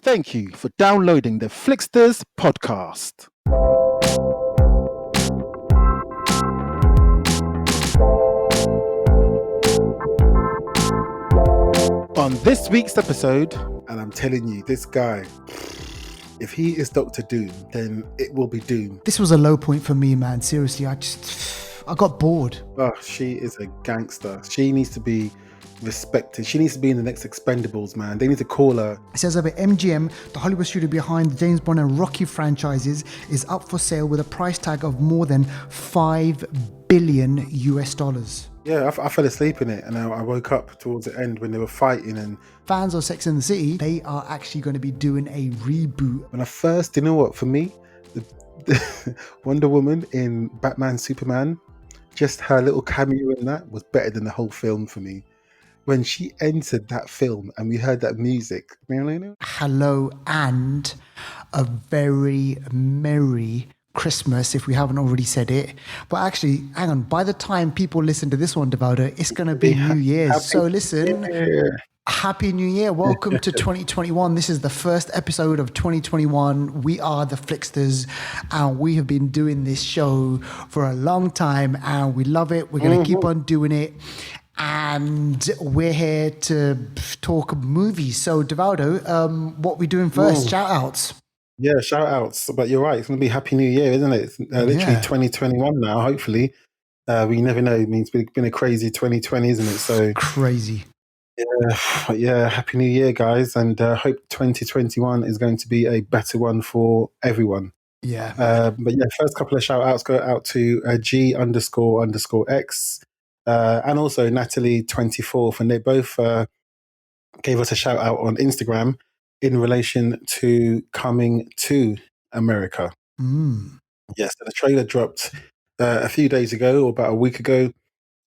Thank you for downloading the Flixters podcast. On this week's episode, and I'm telling you, this guy, if he is Dr. Doom, then it will be Doom. This was a low point for me, man. Seriously, I got bored. Oh, she is a gangster. She needs to be respected. She needs to be in the next Expendables, man. They need to call her. It says over MGM, the Hollywood studio behind the James Bond and Rocky franchises, is up for sale with a price tag of more than $5 billion. Yeah, I fell asleep in it, and I woke up towards the end when they were fighting. And fans of Sex and the City, they are actually going to be doing a reboot. When I first, you know what, for me, the Wonder Woman in Batman Superman, just her little cameo in that was better than the whole film for me. When she entered that film and we heard that music, hello and a very merry Christmas, if we haven't already said it. But actually, hang on, by the time people listen to this one, Devaldo, it's going to be New Year's. So listen, Happy New Year. Welcome to 2021. This is the first episode of 2021. We are the Flixters, and we have been doing this show for a long time, and we love it. We're going to keep on doing it. And we're here to talk movies. So, Devaldo, what are we doing first? Shout outs. Yeah, shout outs. But you're right. It's going to be Happy New Year, isn't it? It's literally 2021 now, hopefully. We never know. It means it's been a crazy 2020, isn't it? So crazy. Yeah. Happy New Year, guys. And hope 2021 is going to be a better one for everyone. Yeah. But yeah, first couple of shout outs go out to G__X. And also Natalie 24th, and they both gave us a shout out on Instagram in relation to coming to America. Yes, so the trailer dropped a few days ago, or about a week ago,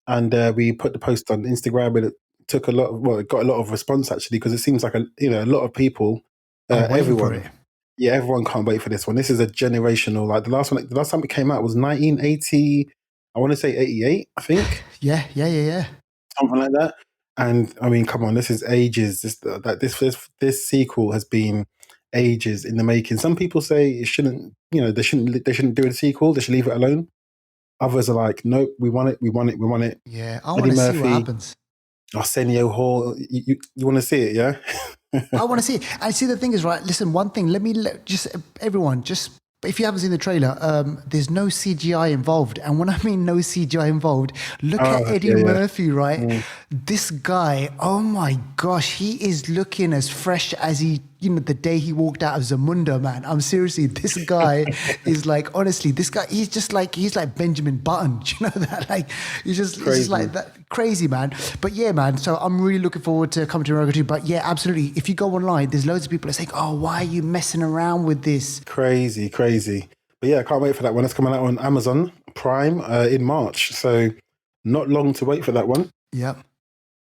and we put the post on Instagram, and it took it got a lot of response actually, because it seems like a lot of people, everyone can't wait for this one. This is a generational. Like the last time it came out was 1980. I want to say 88, I think. Yeah. Something like that. And I mean, come on, this is ages. This sequel has been ages in the making. Some people say it shouldn't. They shouldn't do a sequel. They should leave it alone. Others are like, nope, we want it. Yeah, I want to see what happens. Arsenio Hall. You want to see it, yeah? I want to see it. And see, the thing is, right, listen, one thing, everyone, if you haven't seen the trailer, there's no CGI involved. And when I mean no CGI involved, look at Eddie Murphy, right? This guy, oh my gosh, he is looking as fresh as the day he walked out of Zamunda, man. I'm seriously, this guy is like, honestly, this guy, he's like Benjamin Button. Do you know that? Like, he's just like that. Crazy, man. But yeah, man, so I'm really looking forward to coming to America too. But yeah, absolutely. If you go online, there's loads of people that say, oh, why are you messing around with this? Crazy. But yeah, I can't wait for that one. It's coming out on Amazon Prime in March. So not long to wait for that one. Yep.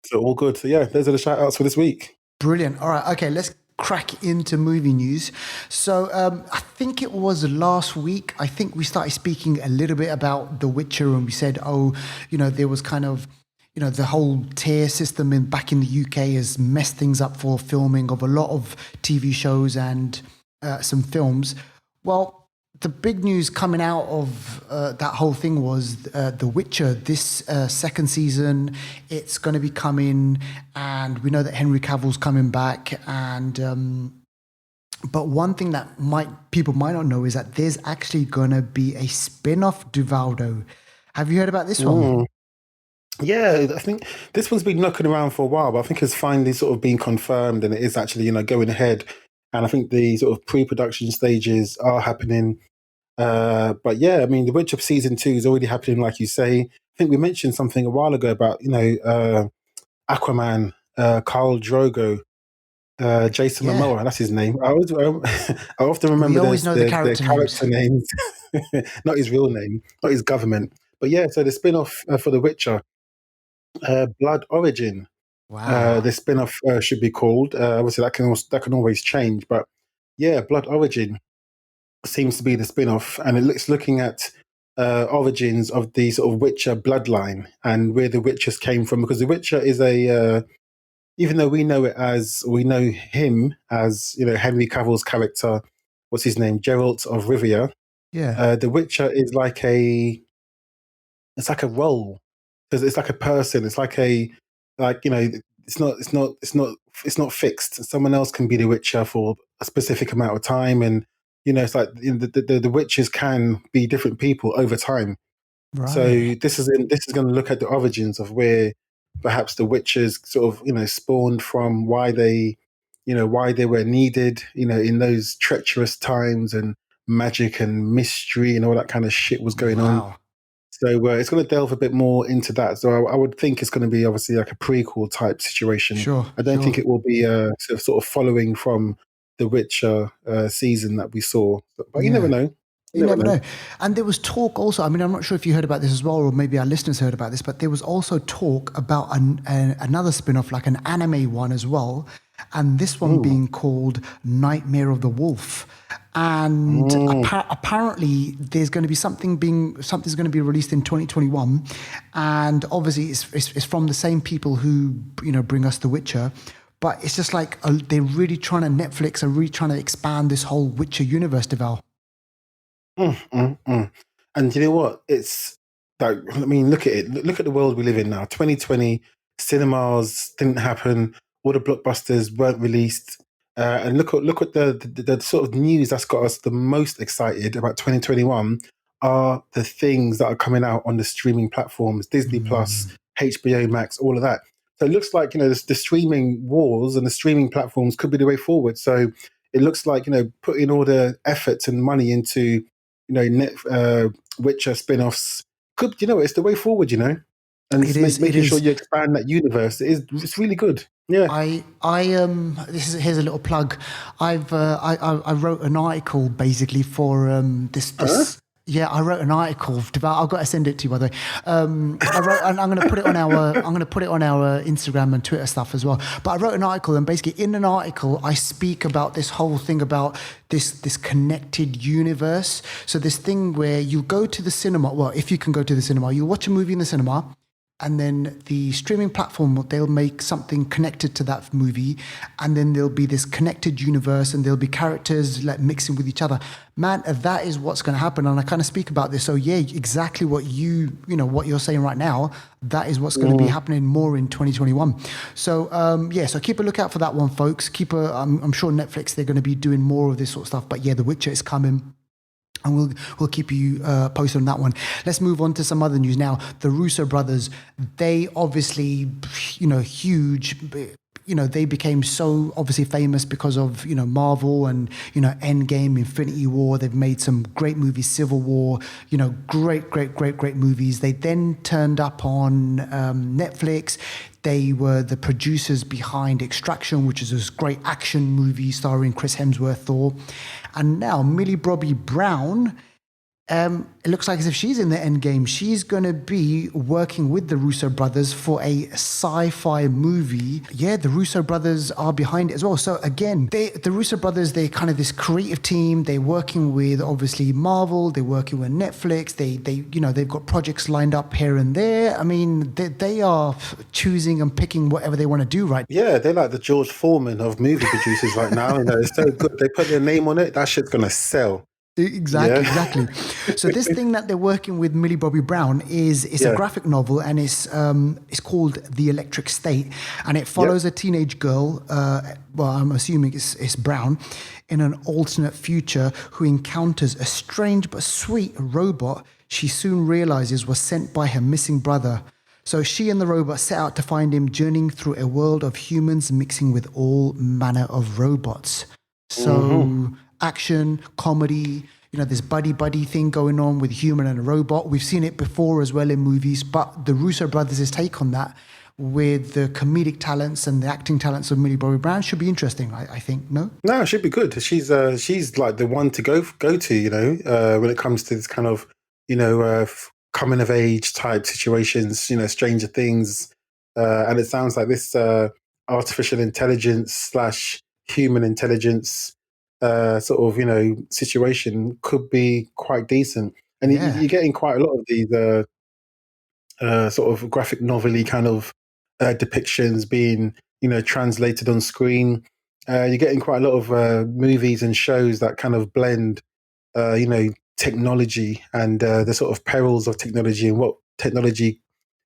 So all good. So yeah, those are the shout outs for this week. Brilliant. All right. Okay, let's crack into movie news. So I think it was last week, I think we started speaking a little bit about The Witcher, and we said, there was kind of, the whole tier system back in the UK has messed things up for filming of a lot of TV shows and some films. Well, the big news coming out of that whole thing was The Witcher, this second season, it's going to be coming, and we know that Henry Cavill's coming back. And but one thing that people might not know is that there's actually going to be a spin-off, Duvaldo. Have you heard about this one? Yeah, I think this one's been knocking around for a while, but I think it's finally sort of been confirmed, and it is actually, going ahead. And I think the sort of pre-production stages are happening. But yeah, I mean, The Witcher season 2 is already happening, like you say. I think we mentioned something a while ago about, Aquaman, Khal Drogo, Jason Momoa, that's his name. I often remember the character names, not his real name, not his government. But yeah, so the spin-off for The Witcher, Blood Origin. Wow. The spin-off should be called. Obviously, that can always change. But yeah, Blood Origin seems to be the spin-off, and it's looking at origins of the sort of Witcher bloodline and where the Witchers came from, because the Witcher is a even though we know him as, Henry Cavill's character, what's his name, Geralt of Rivia. Yeah. The Witcher is like it's like a role, because it's like a person. It's like it's not fixed. Someone else can be the Witcher for a specific amount of time, and it's like the Witchers can be different people over time. So Right. this is going to look at the origins of where perhaps the Witchers sort of spawned from, why they were needed, in those treacherous times, and magic and mystery and all that kind of shit was going on. Wow. So it's going to delve a bit more into that. So I would think it's going to be obviously like a prequel type situation. Sure. I don't Sure. think it will be sort of following from the Witcher season that we saw. But you never Yeah. know. You You never never know. know. And there was talk also, I mean, I'm not sure if you heard about this as well, or maybe our listeners heard about this, but there was also talk about another spin off, like an anime one as well. And this one Mm. being called Nightmare of the Wolf. And Mm. apparently, there's going to be something's going to be released in 2021. And obviously, it's from the same people who, bring us The Witcher. But it's just like they're really trying to, Netflix are really trying to expand this whole Witcher universe, Deval. And you know what? It's like, I mean, look at it. Look at the world we live in now. 2020, cinemas didn't happen. All the blockbusters weren't released. And look at the sort of news that's got us the most excited about 2021 are the things that are coming out on the streaming platforms, Disney Plus, HBO Max, all of that. So it looks like, the streaming wars and the streaming platforms could be the way forward. So it looks like, putting all the effort and money into Witcher spin-offs could, it's the way forward, and It it's is. It making sure is. you expand that universe. It's really good. Yeah. Here's a little plug. I wrote an article basically for Huh? yeah, I wrote an article. I've got to send it to you, by the way. I wrote, and I'm going to put it on our Instagram and Twitter stuff as well. But I wrote an article, and basically in an article, I speak about this whole thing about this connected universe. So this thing where you go to the cinema. Well, if you can go to the cinema, you watch a movie in the cinema. And then the streaming platform, they'll make something connected to that movie. And then there'll be this connected universe, and there'll be characters like mixing with each other. Man, that is what's going to happen. And I kind of speak about this. So yeah, exactly what what you're saying right now, that is what's going to be happening more in 2021. So so keep a lookout for that one, folks. I'm sure Netflix, they're going to be doing more of this sort of stuff. But yeah, The Witcher is coming. And we'll keep you posted on that one. Let's move on to some other news now. The Russo brothers, they obviously, huge. They became so obviously famous because of Marvel and Endgame, Infinity War. They've made some great movies, Civil War. Great movies. They then turned up on Netflix. They were the producers behind Extraction, which is this great action movie starring Chris Hemsworth, Thor. And now Millie Bobby Brown, it looks like as if she's in the end game. She's going to be working with the Russo brothers for a sci-fi movie. Yeah, the Russo brothers are behind it as well. So again, the Russo brothers, they're kind of this creative team. They're working with obviously Marvel. They're working with Netflix. They've got projects lined up here and there. I mean, they are choosing and picking whatever they want to do, right? Yeah, they're like the George Foreman of movie producers right now. It's so good. They put their name on it. That shit's gonna sell. Exactly, Yeah. exactly. So this thing that they're working with Millie Bobby Brown is a Yeah. graphic novel, and it's called The Electric State, and it follows a teenage girl. Well, I'm assuming it's Brown, in an alternate future, who encounters a strange but sweet robot she soon realizes was sent by her missing brother. So she and the robot set out to find him, journeying through a world of humans mixing with all manner of robots. So action, comedy, this buddy thing going on with human and a robot. We've seen it before as well in movies, but the Russo brothers' take on that with the comedic talents and the acting talents of Millie Bobby Brown should be interesting, I think. No? No, it should be good. She's like the one to go to, when it comes to this kind of, coming of age type situations, Stranger Things. And it sounds like this artificial intelligence slash human intelligence sort of, situation could be quite decent. And Yeah. you're getting quite a lot of these sort of graphic novel-y kind of depictions being, translated on screen. You're getting quite a lot of movies and shows that kind of blend, technology and the sort of perils of technology and what technology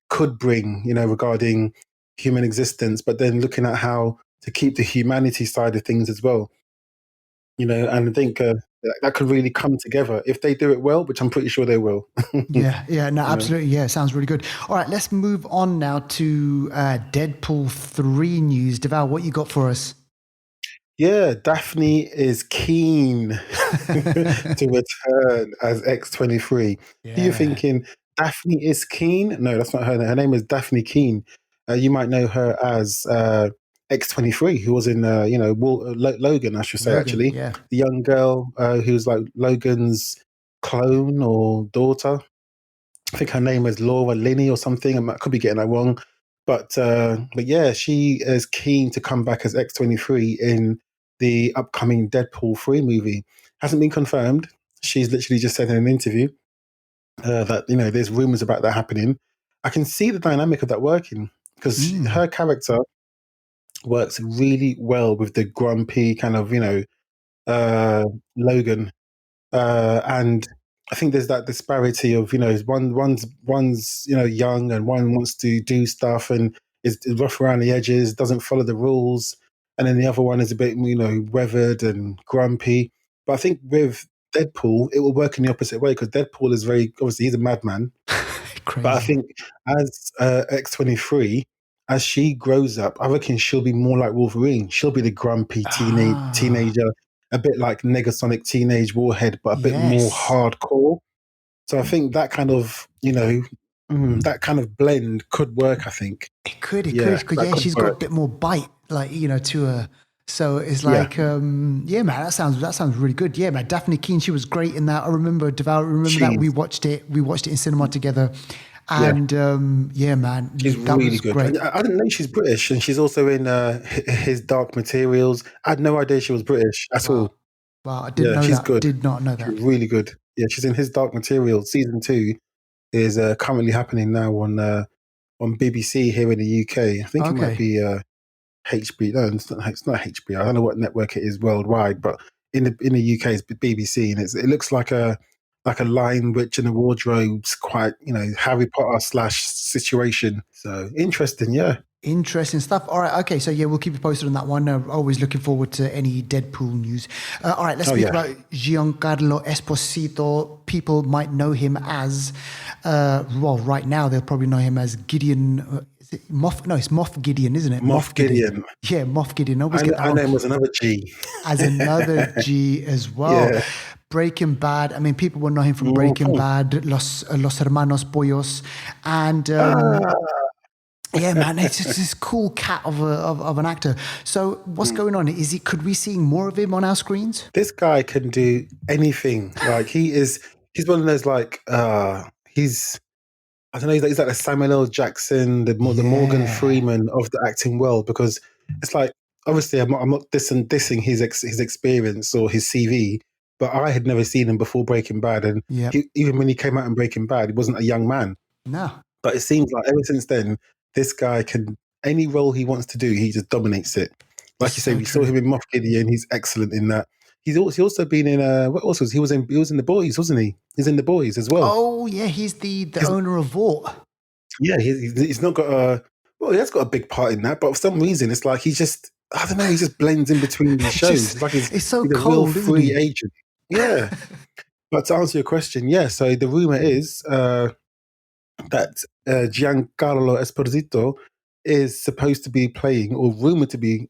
could bring, regarding human existence, but then looking at how to keep the humanity side of things as well. And I think that could really come together if they do it well, which I'm pretty sure they will. Yeah, no, absolutely. Yeah, sounds really good. All right, let's move on now to Deadpool 3 news. Deval, what you got for us? Yeah, Daphne is keen to return as X-23. You're Yeah. thinking, Daphne is keen? No, that's not her. Her name is Daphne Keane. You might know her as X-23, who was in, Logan, I should say, Logan, actually. yeah. The young girl who was like Logan's clone or daughter. I think her name is Laura Linney or something. I could be getting that wrong. But yeah, she is keen to come back as X-23 in the upcoming Deadpool 3 movie. Hasn't been confirmed. She's literally just said in an interview that, there's rumors about that happening. I can see the dynamic of that working because her character works really well with the grumpy kind of, Logan. And I think there's that disparity of, one's young and one wants to do stuff and is rough around the edges, doesn't follow the rules, and then the other one is a bit weathered and grumpy. But I think with Deadpool, it will work in the opposite way because Deadpool is very obviously he's a madman, but I Crazy. think as X-23, as she grows up, I reckon she'll be more like Wolverine. She'll be the grumpy teenager, a bit like Negasonic Teenage Warhead, but a bit more Yes. hardcore. So I think that kind of, that kind of blend could work, I think. It could, Yeah, because that could she's got a work. bit more bite, like to her. So it's Yeah, like, yeah, man, that sounds really good. Yeah, man, Daphne Keane, she was great in that. I remember Devour. Remember that we she's, watched it. We watched it in cinema together, yeah, and yeah, man, she's that really was good. great. And I didn't know she's British, and she's also in his Dark Materials. I had no idea she was British at Wow, all. wow, I didn't Yeah, know she's that. good. Did not know that. She's really good. Yeah, she's in his Dark Materials. Season 2 is currently happening now on BBC here in the UK. I think it might Okay, be HB. No, it's not HBO. I don't know what network it is worldwide, but in the UK it's BBC, and it looks like a Lion Witch in the Wardrobe's quite Harry Potter slash situation. So interesting, yeah. interesting stuff. All right, okay, so yeah, we'll keep you posted on that one. Always looking forward to any Deadpool news. All right, let's Oh speak yeah, about Giancarlo Esposito. People might know him as, well, right now they'll probably know him as Gideon. Is it Moff? No, it's Moff Gideon, isn't it? Moff Gideon. Yeah, Moff Gideon. I always get that I wrong. know him was another G. As another G as well. Yeah. Breaking Bad. I mean, people will know him from Breaking Mhm. Bad, Los Hermanos Pollos, and Ah. yeah, man, it's just this cool cat of an actor. So, what's going on? Could we see more of him on our screens? This guy can do anything. Like he's one of those like he's I don't know, he's like the Samuel L. Jackson, the Morgan Yeah, Freeman of the acting world, because it's like obviously I'm not dissing his experience or his CV, but I had never seen him before Breaking Bad, and yep. even when he came out in Breaking Bad, he wasn't a young man. No, But it seems like ever since then, this guy can any role he wants to do, he just dominates it. it's Like you say, so we saw true. him in Moff Gideon. He's excellent in that. He's also been in what else was he was in The Boys, wasn't he? He's in The Boys as well. Oh yeah, he's the He's, owner of Vought. yeah, he's not got a well, he has got a big part in that, but for some reason, it's like he just I don't know, he just blends in between these It's shows. just It's like it's so he's a real cold, isn't free he? agent. Yeah. But to answer your question, yeah. So the rumor is that Giancarlo Esposito is supposed to be playing, or rumored to be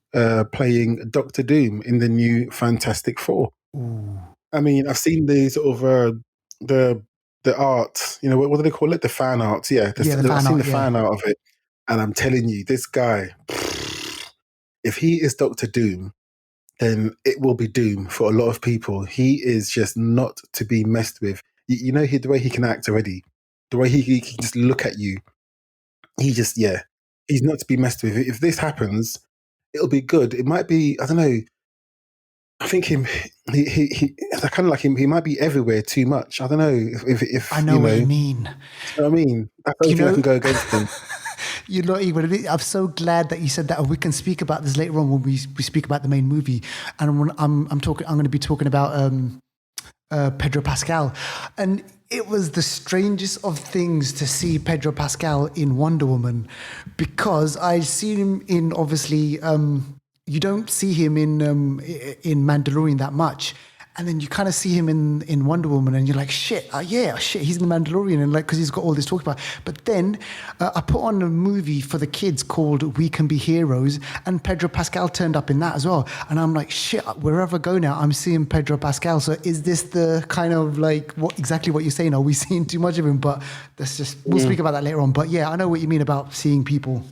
playing, Doctor Doom in the new Fantastic Four. Ooh. I mean, I've seen the sort of the the art. What do they call it? The fan art. Yeah, Yeah, the I've fan seen art. the Yeah. fan art of it, and I'm telling you, this guy, if he is Doctor Doom, then it will be doom for a lot of people. He is just not to be messed with. The way he can act already, the way he can just look at you. He just, yeah, he's not to be messed with. If this happens, it'll be good. It might be, I don't know. I think I kind of like him. He might be everywhere too much. I don't know if I you know what know. you Do mean. you know what I mean? That's the Do only you thing that know? can go against him. You're not even. I'm so glad that you said that. We can speak about this later on when we speak about the main movie. And when I'm talking, I'm going to be talking about Pedro Pascal, and it was the strangest of things to see Pedro Pascal in Wonder Woman, because I seen him in, obviously, you don't see him in Mandalorian that much. And then you kind of see him in Wonder Woman, and you're like, shit, shit, he's in the Mandalorian, and like, because he's got all this talk about. But then I put on a movie for the kids called We Can Be Heroes, and Pedro Pascal turned up in that as well. And I'm like, shit, wherever I go now, I'm seeing Pedro Pascal. So is this the kind of like exactly what you're saying? Are we seeing too much of him? But we'll speak about that later on. But yeah, I know what you mean about seeing people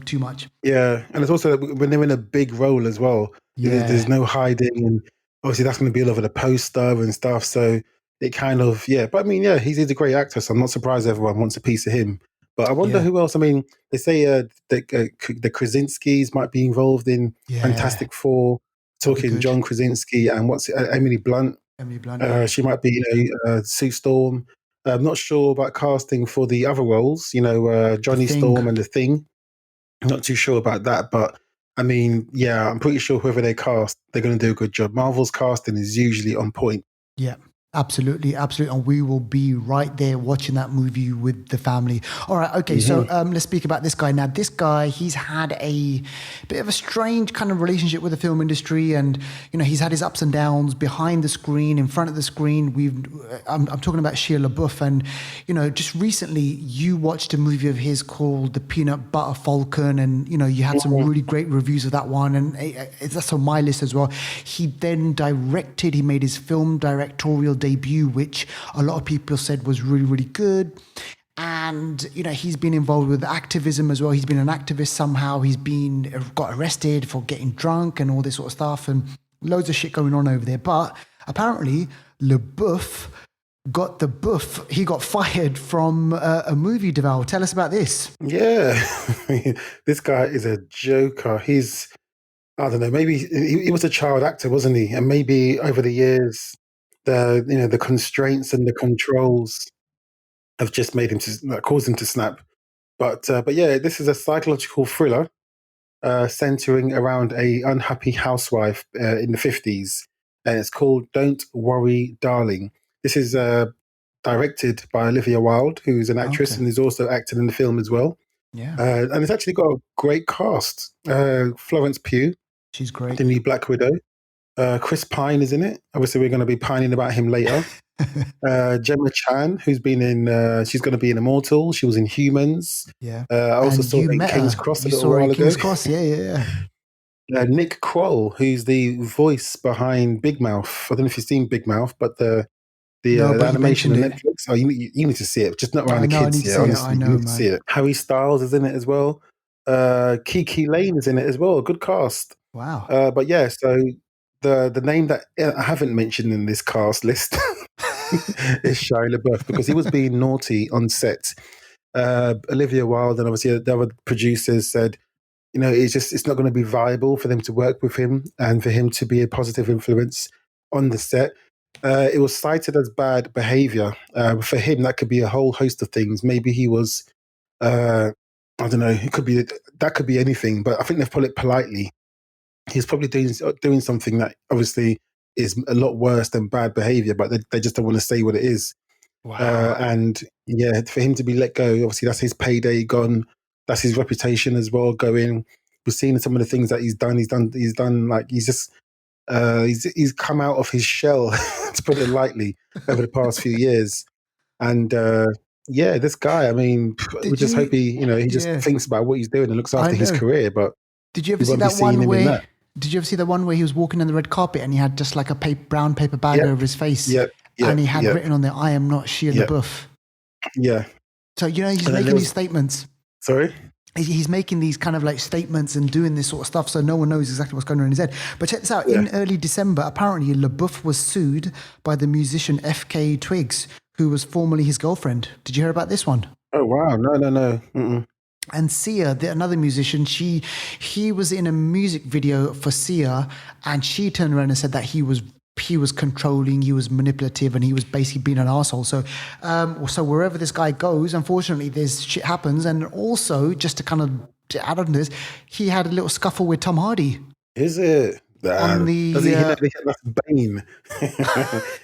too much. Yeah, and it's also when they're in a big role as well. There's no hiding, and obviously that's going to be all over the poster and stuff. So it kind of But I mean, he's a great actor, so I'm not surprised everyone wants a piece of him. But I wonder who else. I mean, they say the Krasinskis might be involved in Fantastic Four. Talking John Krasinski and Emily Blunt. Emily Blunt. She might be Sue Storm. I'm not sure about casting for the other roles. Johnny Storm and The Thing. Not too sure about that, but I mean, I'm pretty sure whoever they cast, they're going to do a good job. Marvel's casting is usually on point. Yeah. Absolutely, absolutely. And we will be right there watching that movie with the family. All right, okay, so let's speak about this guy. Now, this guy, he's had a bit of a strange kind of relationship with the film industry, and, he's had his ups and downs behind the screen, in front of the screen. I'm talking about Shia LaBeouf, and, just recently you watched a movie of his called The Peanut Butter Falcon, and, you had some really great reviews of that one, and that's on my list as well. He then he made his film directorial debut, which a lot of people said was really, really good. And, he's been involved with activism as well. He's been an activist somehow. He's got arrested for getting drunk and all this sort of stuff, and loads of shit going on over there. But apparently, LaBeouf got the buff. He got fired from a movie development. Tell us about this. Yeah. This guy is a joker. I don't know, maybe he was a child actor, wasn't he? And maybe over the years, the constraints and the controls have just made him caused him to snap. But this is a psychological thriller centering around a unhappy housewife in the 50s, and it's called Don't Worry, Darling. This is directed by Olivia Wilde, who's an actress and is also acted in the film as well. Yeah, and it's actually got a great cast. Florence Pugh, she's great. The new Black Widow. Chris Pine is in it. Obviously, we're going to be pining about him later. Gemma Chan, who's been in, she's going to be in Immortal. She was in Humans. Yeah. I also saw her in King's Cross a little while ago. King's Cross, yeah. Nick Kroll, who's the voice behind Big Mouth. I don't know if you've seen Big Mouth, but the animation on Netflix. Oh, you need to see it. Just not around the kids. Yeah, honestly, you need to see it. Harry Styles is in it as well. Kiki Lane is in it as well. Good cast. Wow. So the name that I haven't mentioned in this cast list is Shia LaBeouf, because he was being naughty on set. Olivia Wilde and obviously the other producers said, it's not going to be viable for them to work with him and for him to be a positive influence on the set. It was cited as bad behavior. For him, that could be a whole host of things. Maybe he was, I don't know, that could be anything, but I think they've put it politely. He's probably doing something that obviously is a lot worse than bad behavior, but they just don't want to say what it is. Wow. And for him to be let go, obviously that's his payday gone. That's his reputation as well going. We've seen some of the things that he's done. He's done like he's come out of his shell, to put it lightly, over the past few years. And this guy, I mean, we just hope he just thinks about what he's doing and looks after his career. But did you ever see that one where? Did you ever see the one where he was walking on the red carpet and he had just like a brown paper bag over his face? And he had written on there, "I am not Shia LaBeouf." Yeah. So, he's making these statements. Sorry? He's making these kind of like statements and doing this sort of stuff, so no one knows exactly what's going on in his head. But check this out. In early December, apparently LaBeouf was sued by the musician FK Twigs, who was formerly his girlfriend. Did you hear about this one? Oh, wow. No. Mm-mm. And Sia, another musician, he was in a music video for Sia, and she turned around and said that he was he was controlling, he was manipulative, and he was basically being an asshole. So, so wherever this guy goes, unfortunately, there's shit happens. And also, just to kind of add on to this, he had a little scuffle with Tom Hardy. Is it? On Does he the that's Bane?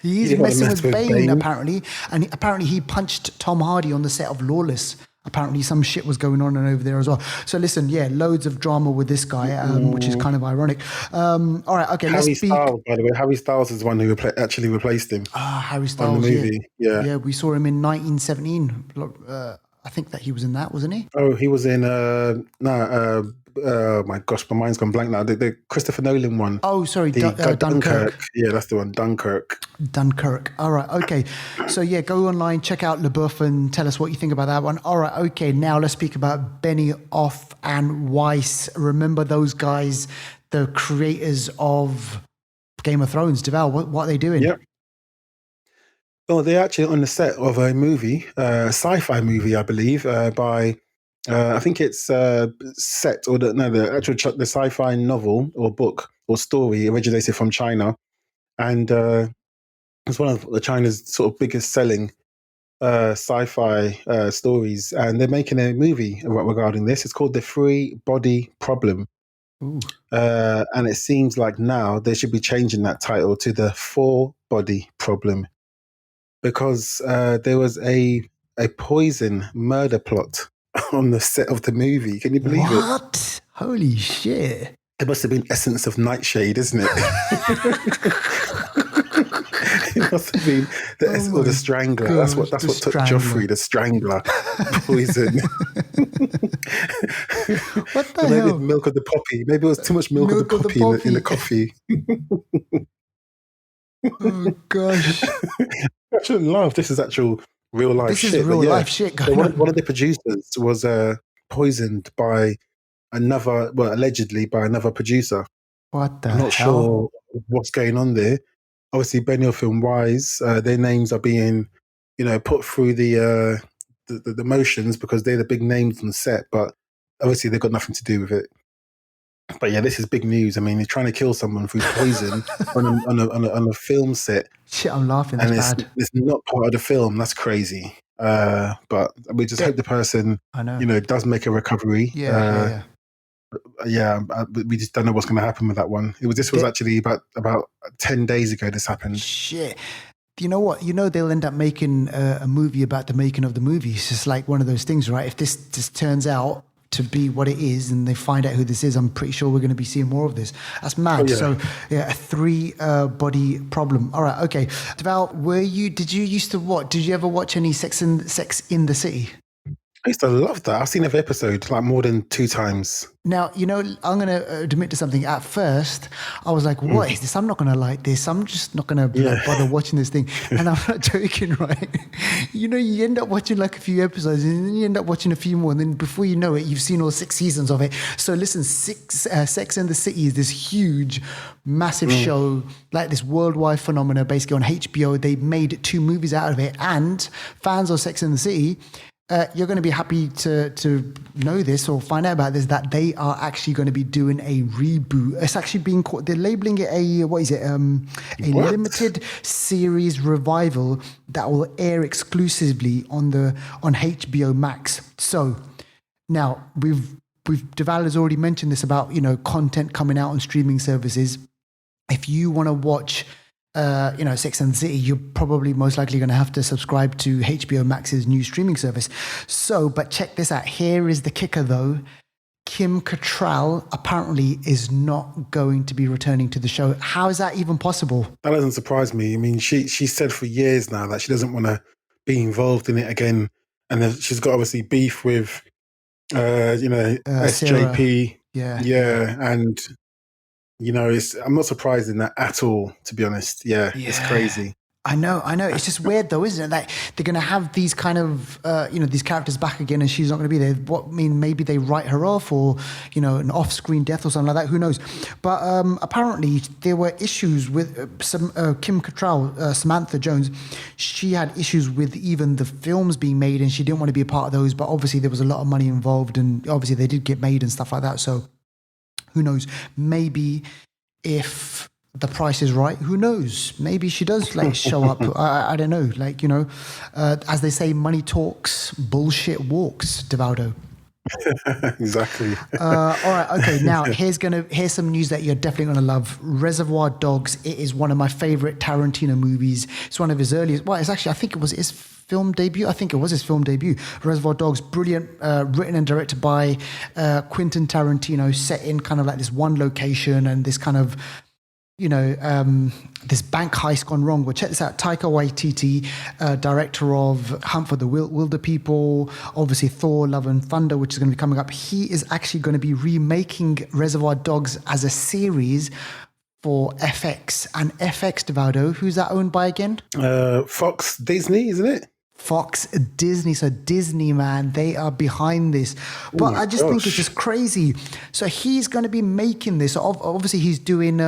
he's messing with Bane apparently, and apparently he punched Tom Hardy on the set of Lawless. Apparently some shit was going on over there as well. So listen, yeah, loads of drama with this guy, which is kind of ironic. All right, okay, Harry Styles, by the way. Harry Styles is the one who actually replaced him. Harry Styles, on the movie. Yeah, we saw him in 1917. I think that he was in that, wasn't he? Oh, he was in my gosh, my mind's gone blank now. The Christopher Nolan one. Oh, sorry, Dunkirk. Yeah, that's the one, Dunkirk. All right, okay. So yeah, go online, check out LaBeouf and tell us what you think about that one. All right, okay, now let's speak about Benioff and Weiss. Remember those guys, the creators of Game of Thrones. Deval, what are they doing? Yep. Well, they're actually on the set of a movie, sci-fi movie, I believe, by... I think it's set, or the sci-fi novel or book or story originated from China, and it's one of China's sort of biggest selling sci-fi stories. And they're making a movie regarding this. It's called The Three Body Problem, and it seems like now they should be changing that title to The Four Body Problem, because there was a poison murder plot on the set of the movie. Can you believe it? What? Holy shit. It must have been Essence of Nightshade, isn't it? It must have been the Strangler. Gosh, that's what took Joffrey, the Strangler, poison. What the maybe hell? Milk of the poppy. Maybe it was too much milk of the poppy in the coffee. Oh gosh. I shouldn't laugh. This is actual real life shit. This is real life shit going on. One of the producers was poisoned by allegedly by another producer. What the I'm not hell? sure what's going on there. Obviously, Benioff and Wise, their names are being, put through the motions because they're the big names on the set, but obviously they've got nothing to do with it. But yeah, this is big news. I mean, you're trying to kill someone through poison on a film set. Shit, I'm laughing. And That's bad. it's not part of the film. That's crazy. But we just hope the person, does make a recovery. Yeah. We just don't know what's going to happen with that one. This was actually about 10 days ago. This happened. Shit. You know what? They'll end up making a movie about the making of the movie. It's just like one of those things, right? If this just turns out to be what it is and they find out who this is, I'm pretty sure we're going to be seeing more of this. That's mad. Oh, yeah. So yeah, a three body problem. All right, okay. Deval, did you ever watch any Sex in the City? I used to love that. I've seen every episode like more than 2 times. Now, I'm going to admit to something. At first, I was like, what is this? I'm not going to like this. I'm just not going to bother watching this thing. And I'm not joking, right? You end up watching like a few episodes and then you end up watching a few more. And then before you know it, you've seen all 6 seasons of it. So listen, Sex and the City is this huge, massive show, like this worldwide phenomena, basically on HBO. They made 2 movies out of it. And fans of Sex and the City... you're going to be happy to know this or find out about this, that they are actually going to be doing a reboot. It's actually being called, they're labeling it a limited series revival that will air exclusively on HBO Max. So now Deval has already mentioned this about, content coming out on streaming services. If you want to watch Sex and the City, you're probably most likely going to have to subscribe to HBO Max's new streaming service. So, but check this out. Here is the kicker though. Kim Cattrall apparently is not going to be returning to the show. How is that even possible? That doesn't surprise me. I mean, she said for years now that she doesn't want to be involved in it again. And then she's got obviously beef with, SJP. Sarah. Yeah. And... I'm not surprised in that at all, to be honest. Yeah. It's crazy. I know. It's just weird though, isn't it? That they're going to have these kind of, these characters back again and she's not going to be there. Maybe they write her off or, an off-screen death or something like that. Who knows? But apparently there were issues with Kim Cattrall, Samantha Jones. She had issues with even the films being made and she didn't want to be a part of those. But obviously there was a lot of money involved and obviously they did get made and stuff like that. So who knows? Maybe if The Price is Right. Who knows? Maybe she does like show up. I don't know. Like, as they say, money talks, bullshit walks, Devaldo. Exactly. All right, okay. Now here's some news that you're definitely gonna love. Reservoir Dogs. It is one of my favorite Tarantino movies. It's one of his earliest. Well, it's actually, I think it was his film debut. I think it was his film debut. Reservoir Dogs, brilliant, written and directed by Quentin Tarantino, set in kind of like this one location and this kind of this bank heist gone wrong. Well, check this out. Taika Waititi, director of Hunt for the Wilder People, obviously Thor, Love and Thunder, which is going to be coming up. He is actually going to be remaking Reservoir Dogs as a series for FX. And FX, Devaldo, who's that owned by again? Fox Disney, isn't it? Fox Disney. So Disney, man, they are behind this. But I just think it's just crazy. So he's going to be making this. Obviously, he's doing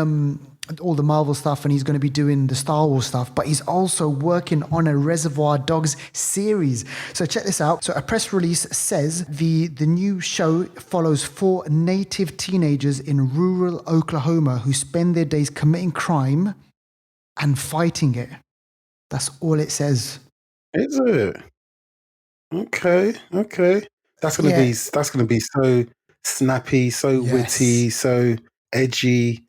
all the Marvel stuff and he's going to be doing the Star Wars stuff, but he's also working on a Reservoir Dogs series. So check this out. So a press release says the new show follows 4 native teenagers in rural Oklahoma who spend their days committing crime and fighting it. That's all it says. Is it? Okay. That's gonna be so snappy, so witty, so edgy.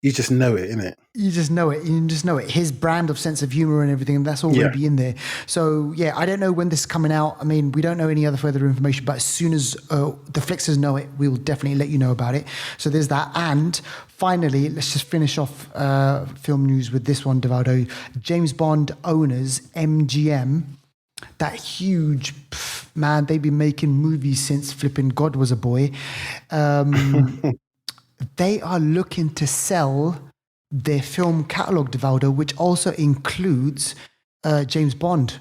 You just know it, innit? You just know it. His brand of sense of humor and everything, that's all going to be in there. So, yeah, I don't know when this is coming out. I mean, we don't know any other further information, but as soon as the Flixters know it, we'll definitely let you know about it. So there's that. And finally, let's just finish off film news with this one, Devaldo. James Bond owners, MGM, that huge, man, they've been making movies since flipping God was a boy. They are looking to sell their film catalog, Devaldo, which also includes James Bond.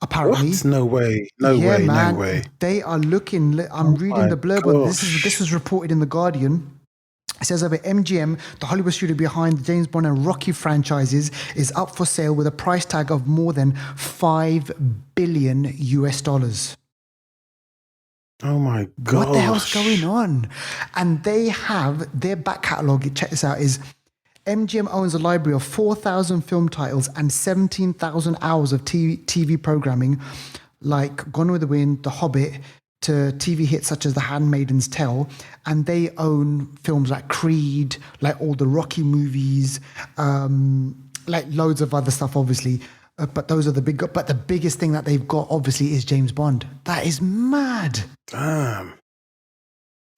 Apparently, what? No way, no way. They are looking. I'm reading the blurb. This was reported in the Guardian. It says over MGM, the Hollywood studio behind the James Bond and Rocky franchises, is up for sale with a price tag of more than $5 billion. Oh my gosh. What the hell's going on? And they have their back catalogue, check this out, is MGM owns a library of 4,000 film titles and 17,000 hours of TV programming, like Gone with the Wind, The Hobbit, to TV hits such as The Handmaid's Tale. And they own films like Creed, like all the Rocky movies, like loads of other stuff, obviously. But those are the big. But the biggest thing that they've got, obviously, is James Bond. That is mad. Damn.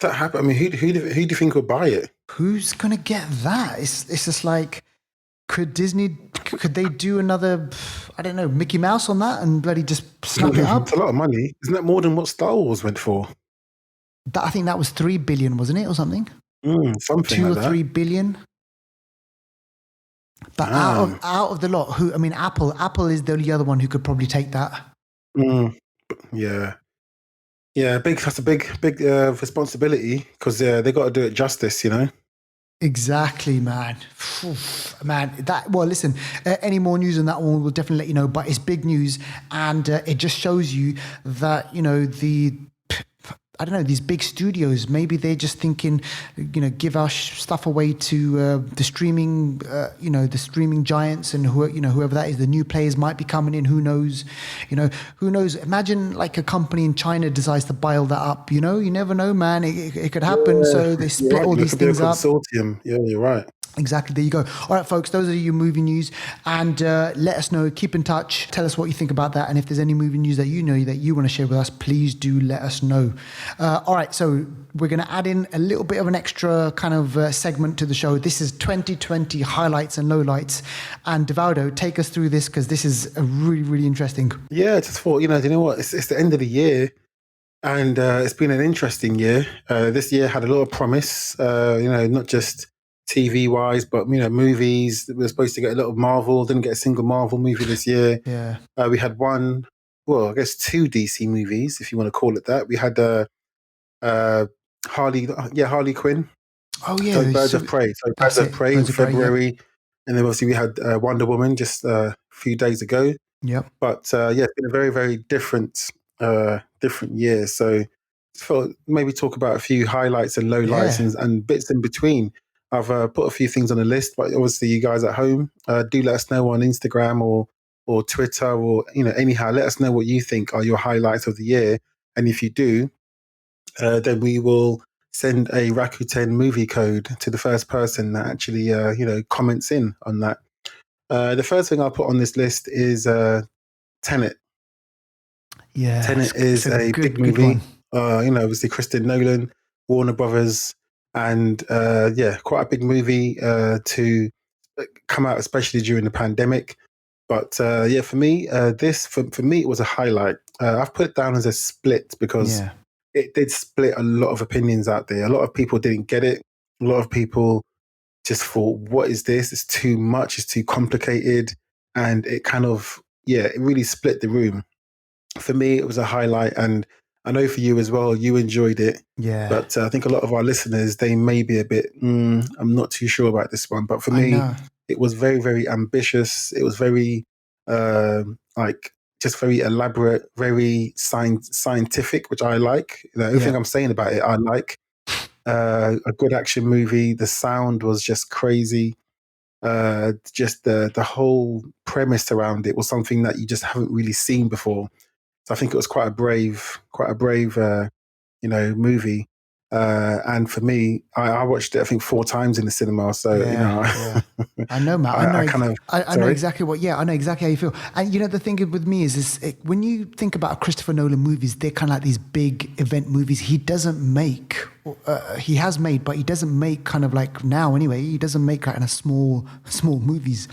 That happened. I mean, who do you think will buy it? Who's gonna get that? It's just like, could they do another, I don't know, Mickey Mouse on that and bloody just snap it up? It's a lot of money. Isn't that more than what Star Wars went for? I think that was $3 billion, wasn't it, or something? Something 2 like or that. 3 billion. But out of the lot, Apple is the only other one who could probably take that. Yeah. That's a big responsibility because they got to do it justice, Exactly, man. Man, listen, any more news on that one, we'll definitely let you know. But it's big news, and it just shows you that these big studios, maybe they're just thinking, give our stuff away to the streaming, the streaming giants and whoever that is. The new players might be coming in. Who knows? Who knows? Imagine like a company in China decides to buy all that up. You never know, man. It could happen. So they split all these things up. Consortium. Yeah, you're right. Exactly. There you go. All right, folks, those are your movie news. And let us know. Keep in touch. Tell us what you think about that. And if there's any movie news that you know that you want to share with us, please do let us know. All right. So we're going to add in a little bit of an extra kind of segment to the show. This is 2020 highlights and lowlights. And Devaldo, take us through this because this is really, really interesting. Yeah, I just thought, you know what? It's the end of the year. And it's been an interesting year. This year had a lot of promise, not just TV wise, but movies. We were supposed to get a lot of Marvel, didn't get a single Marvel movie this year. Yeah. We had I guess 2 DC movies, if you want to call it that. We had Harley Quinn. Oh yeah, Birds of Prey. So Birds of Prey in February, yeah. And then obviously we had Wonder Woman just a few days ago. Yep. But it's been a very, very different year. So I thought maybe talk about a few highlights and lowlights and bits in between. I've put a few things on the list, but obviously you guys at home, do let us know on Instagram or Twitter or anyhow. Let us know what you think are your highlights of the year, and if you do, then we will send a Rakuten movie code to the first person that actually comments in on that. The first thing I'll put on this list is Tenet. Yeah, Tenet it's is a a big good movie. one. Obviously Christopher Nolan, Warner Brothers, and quite a big movie to come out, especially during the pandemic. But for me, for me it was a highlight. I've put it down as a split because Yeah, it did split a lot of opinions out there. A lot of people didn't get it. A lot of people just thought, "What is this? It's too much. It's too complicated," and it kind of it really split the room. For me, it was a highlight, and I know for you as well, you enjoyed it. yeah, But I think a lot of our listeners, they may be a bit, I'm not too sure about this one. But for I me, know. it was very, very ambitious. It was very, like, just very elaborate, very scientific, which I like. Everything Yeah, I'm saying about it, I like. A good action movie. The sound was just crazy. Just the whole premise around it was something that you just haven't really seen before. So I think it was quite a brave, movie. And for me, I watched it, I think 4 times in the cinema. So, yeah, yeah. I know, Matt. I kind of, I know sorry. exactly what. Yeah, I know exactly how you feel. And the thing with me is when you think about Christopher Nolan movies, they're kind of like these big event movies. He doesn't make. He has made, but he doesn't make kind of like now anyway. He doesn't make kind of small movies.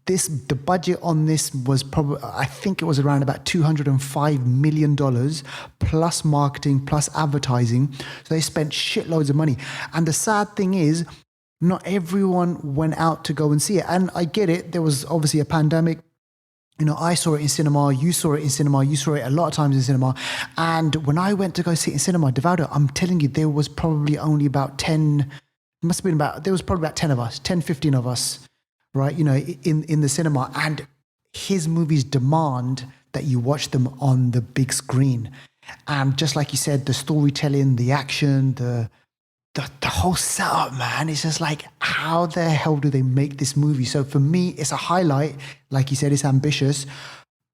The budget on this was probably, I think it was around about $205 million plus marketing plus advertising. So they spent shitloads of money. And the sad thing is, not everyone went out to go and see it. And I get it. There was obviously a pandemic. I saw it in cinema. You saw it in cinema. You saw it a lot of times in cinema. And when I went to go see it in cinema, Devaldo, I'm telling you, there was probably only about 10, there was probably about 10 of us, 10, 15 of us, right? In the cinema. And his movies demand that you watch them on the big screen. And just like you said, the storytelling, the action, the whole setup, man, it's just like, how the hell do they make this movie? So for me, it's a highlight. Like you said, it's ambitious.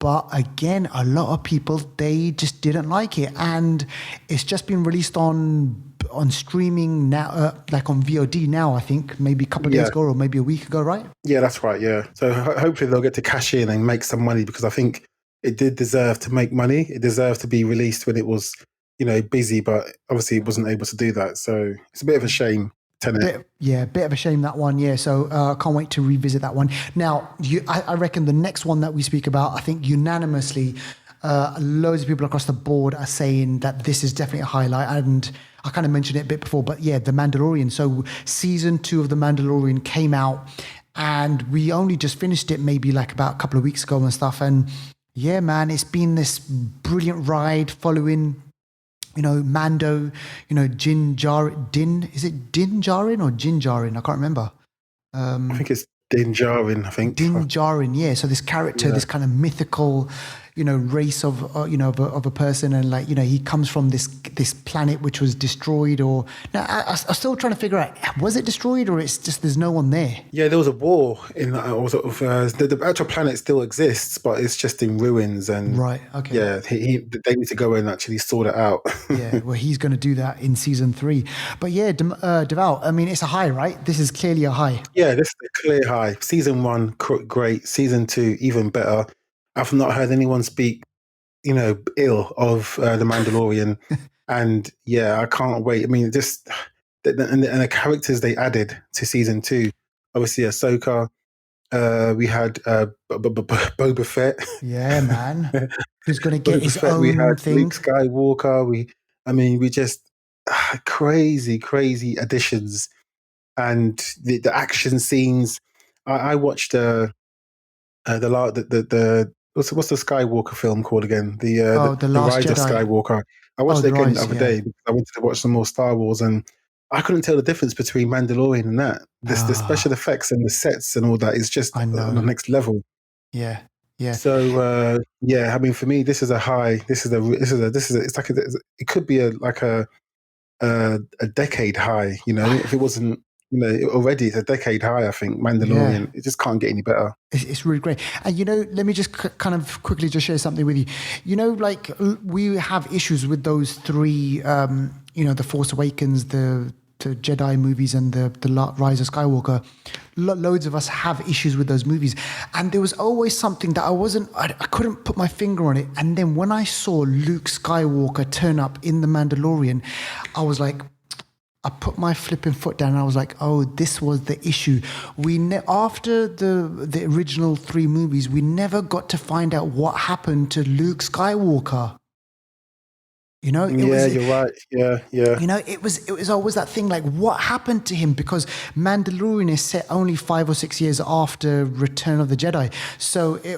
But again, a lot of people, they just didn't like it. And it's just been released on streaming now, like on VOD now, I think, maybe a couple of days ago or maybe a week ago, right? Yeah, that's right. Yeah. So hopefully they'll get to cash in and make some money, because I think it did deserve to make money. It deserved to be released when it was, busy, but obviously it wasn't able to do that. So it's a bit of a shame. Tenet. Bit of a shame, that one. Yeah, so can't wait to revisit that one. Now, I reckon the next one that we speak about, I think unanimously, loads of people across the board are saying that this is definitely a highlight. And I kind of mentioned it a bit before, but yeah, The Mandalorian. So season 2 of The Mandalorian came out, and we only just finished it maybe like about a couple of weeks ago and stuff. And yeah, man, it's been this brilliant ride following Mando, is it Din Djarin or Jin Djarin? I can't remember. I think it's Din Djarin, I think. Din Djarin, yeah. So this character, this kind of mythical, race of, of a person, and like, he comes from this planet which was destroyed. Or now, I'm still trying to figure out, was it destroyed or it's just there's no one there? Yeah, there was a war in the actual planet still exists, but it's just in ruins. And right, okay, yeah, they need to go and actually sort it out. Yeah, well, he's going to do that in season 3. But yeah, Deval, I mean, it's a high, right? This is clearly a high. Yeah, this is a clear high. Season 1, great. Season 2, even better. I've not heard anyone speak, ill of The Mandalorian. And yeah, I can't wait. I mean, just and the characters they added to season 2. Obviously, Ahsoka. We had Boba Fett. Yeah, man. Who's going to get Boba his Fett. We had own thing? Luke Skywalker. We just crazy additions, and the action scenes. I watched what's the Skywalker film called again? The The Last Rise of Jedi. Skywalker. I watched The it again the Rise, other yeah. day because I wanted to watch some more Star Wars, and I couldn't tell the difference between Mandalorian and that. The special effects and the sets and all that is just I know. on the next level. Yeah, yeah. So for me, this is a high. It's like it could be a decade high. If it wasn't already it's a decade high. I think Yeah. Mandalorian. It just can't get any better. It's really great. And, let me just kind of quickly just share something with you. Like we have issues with those three, The Force Awakens, the Jedi movies and the Rise of Skywalker. Loads of us have issues with those movies. And there was always something that I couldn't put my finger on it. And then when I saw Luke Skywalker turn up in The Mandalorian, I was like, I put my flipping foot down and I was like, oh, this was the issue. After the original three movies, we never got to find out what happened to Luke Skywalker. You're right. Yeah. It was always that thing like, what happened to him? Because Mandalorian is set only 5 or 6 years after Return of the Jedi.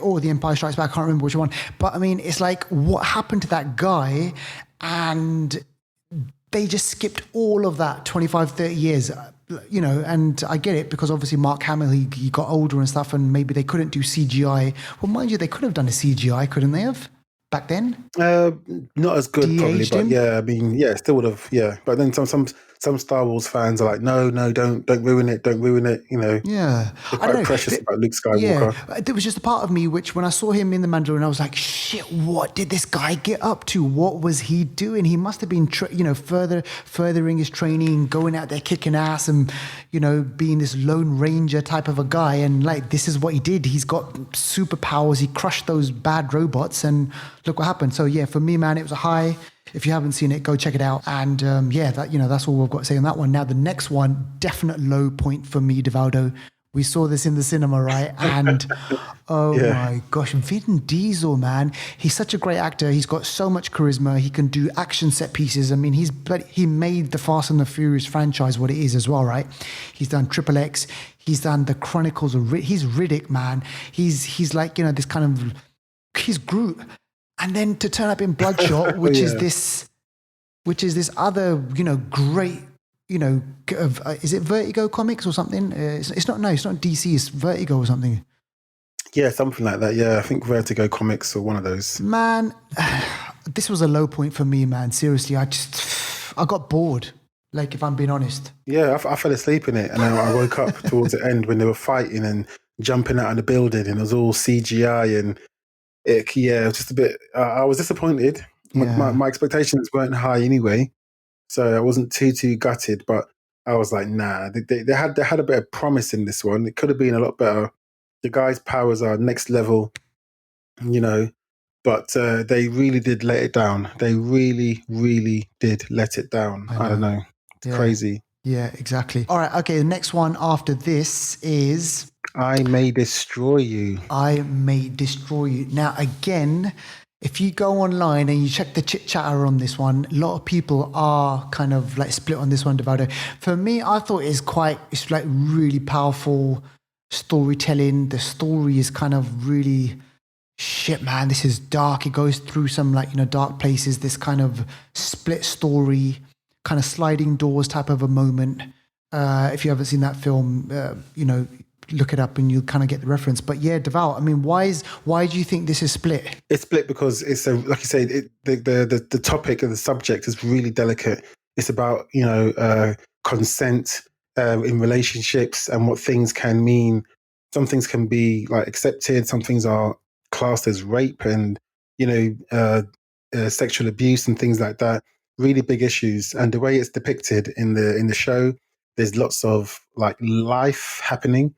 Or The Empire Strikes Back, I can't remember which one. But I mean, it's like, what happened to that guy? And they just skipped all of that 25, 30 years, and I get it because obviously Mark Hamill, he got older and stuff and maybe they couldn't do CGI. Well, mind you, they could have done a CGI, couldn't they have? Back then? Not as good, probably, but him? yeah, I mean, yeah, still would have, yeah. But then some Star Wars fans are like, no, don't ruin it, Yeah, they're quite precious about Luke Skywalker. Yeah, there was just a part of me which, when I saw him in The Mandalorian, I was like, shit, what did this guy get up to? What was he doing? He must have been, furthering his training, going out there kicking ass, and being this Lone Ranger type of a guy. And like, this is what he did. He's got superpowers. He crushed those bad robots, and look what happened. So yeah, for me, man, it was a high. If you haven't seen it, go check it out. And that's all we've got to say on that one. Now, the next one, definite low point for me, Devaldo. We saw this in the cinema, right? And my gosh, Vin Diesel, man, he's such a great actor. He's got so much charisma. He can do action set pieces. I mean, he made the Fast and the Furious franchise what it is as well, right? He's done Triple X. He's done the Chronicles of he's Riddick, man. He's like, this kind of, he's Groot. And then to turn up in Bloodshot, which is this other, great, is it Vertigo Comics or something? It's not DC, it's Vertigo or something. Yeah, something like that. Yeah, I think Vertigo Comics or one of those. Man, this was a low point for me, man. Seriously, I got bored. Like, if I'm being honest. Yeah, I fell asleep in it, and then I woke up towards the end when they were fighting and jumping out of the building, and it was all CGI and. It was just a bit. I was disappointed. Yeah. My expectations weren't high anyway, so I wasn't too gutted. But I was like, nah. They had a bit of promise in this one. It could have been a lot better. The guy's powers are next level, but they really did let it down. They really, really did let it down. I don't know. It's crazy. Yeah, exactly. All right. Okay. The next one after this is I May Destroy You. I May Destroy You. Now, again, if you go online and you check the chit chatter on this one, a lot of people are kind of like split on this one, Devaldo. For me, I thought it's like really powerful storytelling. The story is kind of really shit, man. This is dark. It goes through some dark places. This kind of split story, kind of sliding doors type of a moment. If you haven't seen that film, look it up and you'll kind of get the reference. But yeah, Deval, I mean, why do you think this is split? It's split because it's like you said, the topic and the subject is really delicate. It's about consent in relationships and what things can mean. Some things can be like accepted. Some things are classed as rape and sexual abuse and things like that. Really big issues. And the way it's depicted in the show, there's lots of like life happening.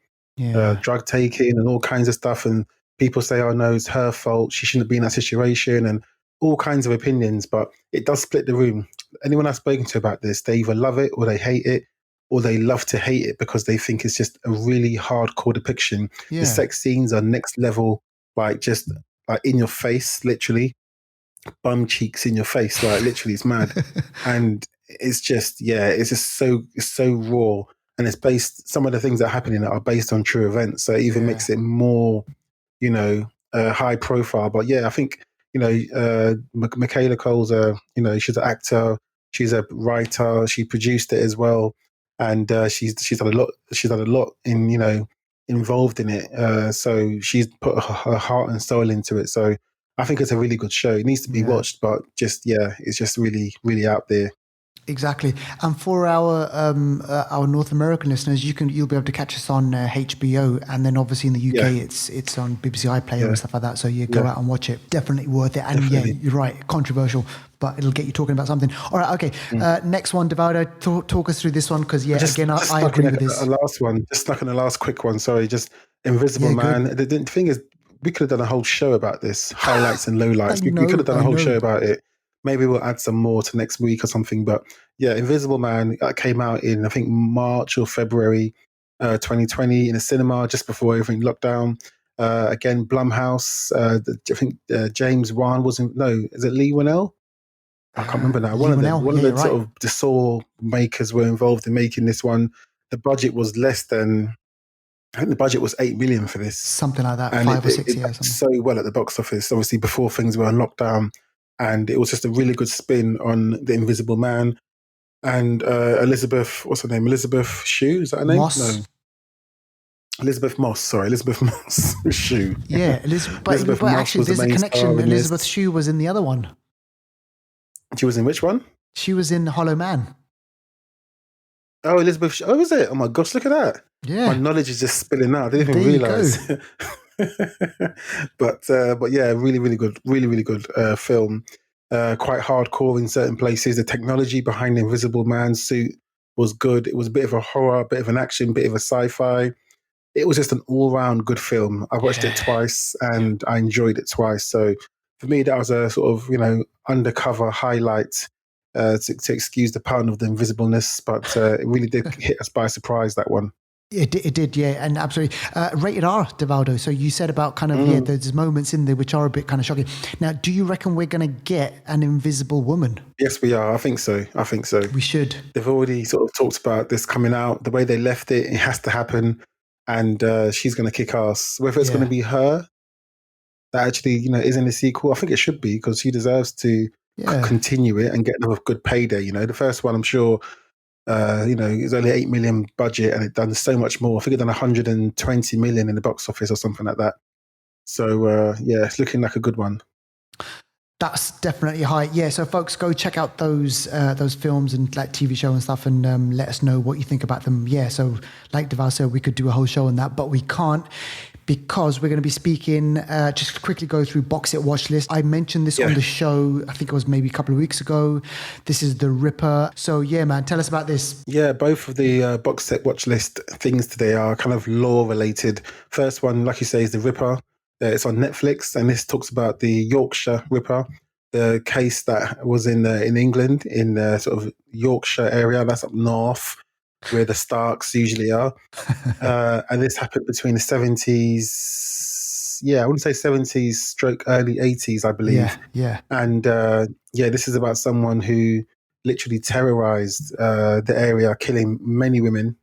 Drug taking and all kinds of stuff, and people say, oh no, it's her fault, she shouldn't be in that situation, and all kinds of opinions. But it does split the room. Anyone I've spoken to about this, they either love it or they hate it, or they love to hate it because they think it's just a really hardcore depiction. The sex scenes are next level, like just like in your face, literally bum cheeks in your face, like literally it's mad. And it's just it's so raw. And it's based, some of the things that are happening are based on true events. So it even makes it more, high profile. But yeah, I think, Michaela Cole's she's an actor, she's a writer, she produced it as well. And she's done a lot in, involved in it. So she's put her heart and soul into it. So I think it's a really good show. It needs to be watched, but just, it's just really, really out there. Exactly. And for our North American listeners, you'll be able to catch us on HBO, and then obviously in the UK, Yeah, it's on BBC iPlayer and yeah, stuff like that. So you go yeah, out and watch it. Definitely worth it. And yeah, definitely. you're right, controversial, but it'll get you talking about something. All right, okay. Mm. Next one, Devaldo, talk us through this one because yeah, Just again, just I stuck in agree with a this. last one. Just stuck in a last quick one. Sorry, just Invisible Yeah, Man. good. The thing is, we could have done a whole show about this, highlights and lowlights. We could have done I a whole know. show about it. Maybe we'll add some more to next week or something. But yeah, Invisible Man came out in I think March or February 2020 in a cinema just before everything locked down. Again, Blumhouse. I think James Wan wasn't. No, is it Lee Winnell? I can't remember now. One Lee of them, Winnell, one of yeah, you're the right. sort of the Saw makers were involved in making this one. The budget was less than, I think the budget was 8 million for this, Something like that, and five or six it years, did something. so well at the box office. Obviously, before things were on lockdown, and it was just a really good spin on the Invisible Man and Elizabeth. What's her name? Elizabeth Shue. Is that her name? Moss. No, Elizabeth Moss. Sorry, Elizabeth Moss Shue. Yeah, Elizabeth, Elizabeth but Moss actually, was the there's a main connection. star in this. Elizabeth Shue was in the other one. She was in which one? She was in Hollow Man. Oh, Elizabeth. Oh, is it? Oh my gosh, look at that. My Yeah, knowledge is just spilling out. I didn't there even you go. realize. But yeah, really, really good, really, really good film. Quite hardcore in certain places. The technology behind the Invisible Man suit was good. It was a bit of a horror, a bit of an action, bit of a sci-fi. It was just an all-round good film. I watched it Yeah. twice and I enjoyed it twice. So for me, that was a sort of undercover highlight. To excuse the pun of the invisibleness, but it really did hit us by surprise, that one. It did, yeah, and absolutely. Rated R, Devaldo. So you said about kind of, yeah, Mm. there's moments in there which are a bit kind of shocking. Now, do you reckon we're going to get an invisible woman? Yes, we are. I think so. I think so. We should. They've already sort of talked about this coming out. The way they left it, it has to happen, and she's going to kick ass. Whether it's going Yeah. to be her that actually, is in the sequel, I think it should be because she deserves to Yeah. continue it and get another good payday. The first one, I'm sure, it's only 8 million budget and it done so much more. I think it done 120 million in the box office or something like that. So yeah, it's looking like a good one. That's definitely high. Yeah, so folks, go check out those films and like TV show and stuff, and let us know what you think about them. Yeah, so like Deval said, we could do a whole show on that, but we can't because we're going to be speaking. Just quickly go through box set watch list. I mentioned this on the show. I think it was maybe a couple of weeks ago. This is The Ripper. So yeah, man, tell us about this. Yeah, both of the box set watch list things today are kind of law related. First one, like you say, is The Ripper. It's on Netflix, and this talks about the Yorkshire Ripper, the case that was in England, in the sort of Yorkshire area. That's up north, where the Starks usually are. And this happened between the 70s. Yeah, I wouldn't say 70s stroke early 80s, I believe. Yeah. And yeah, this is about someone who literally terrorized the area, killing many women.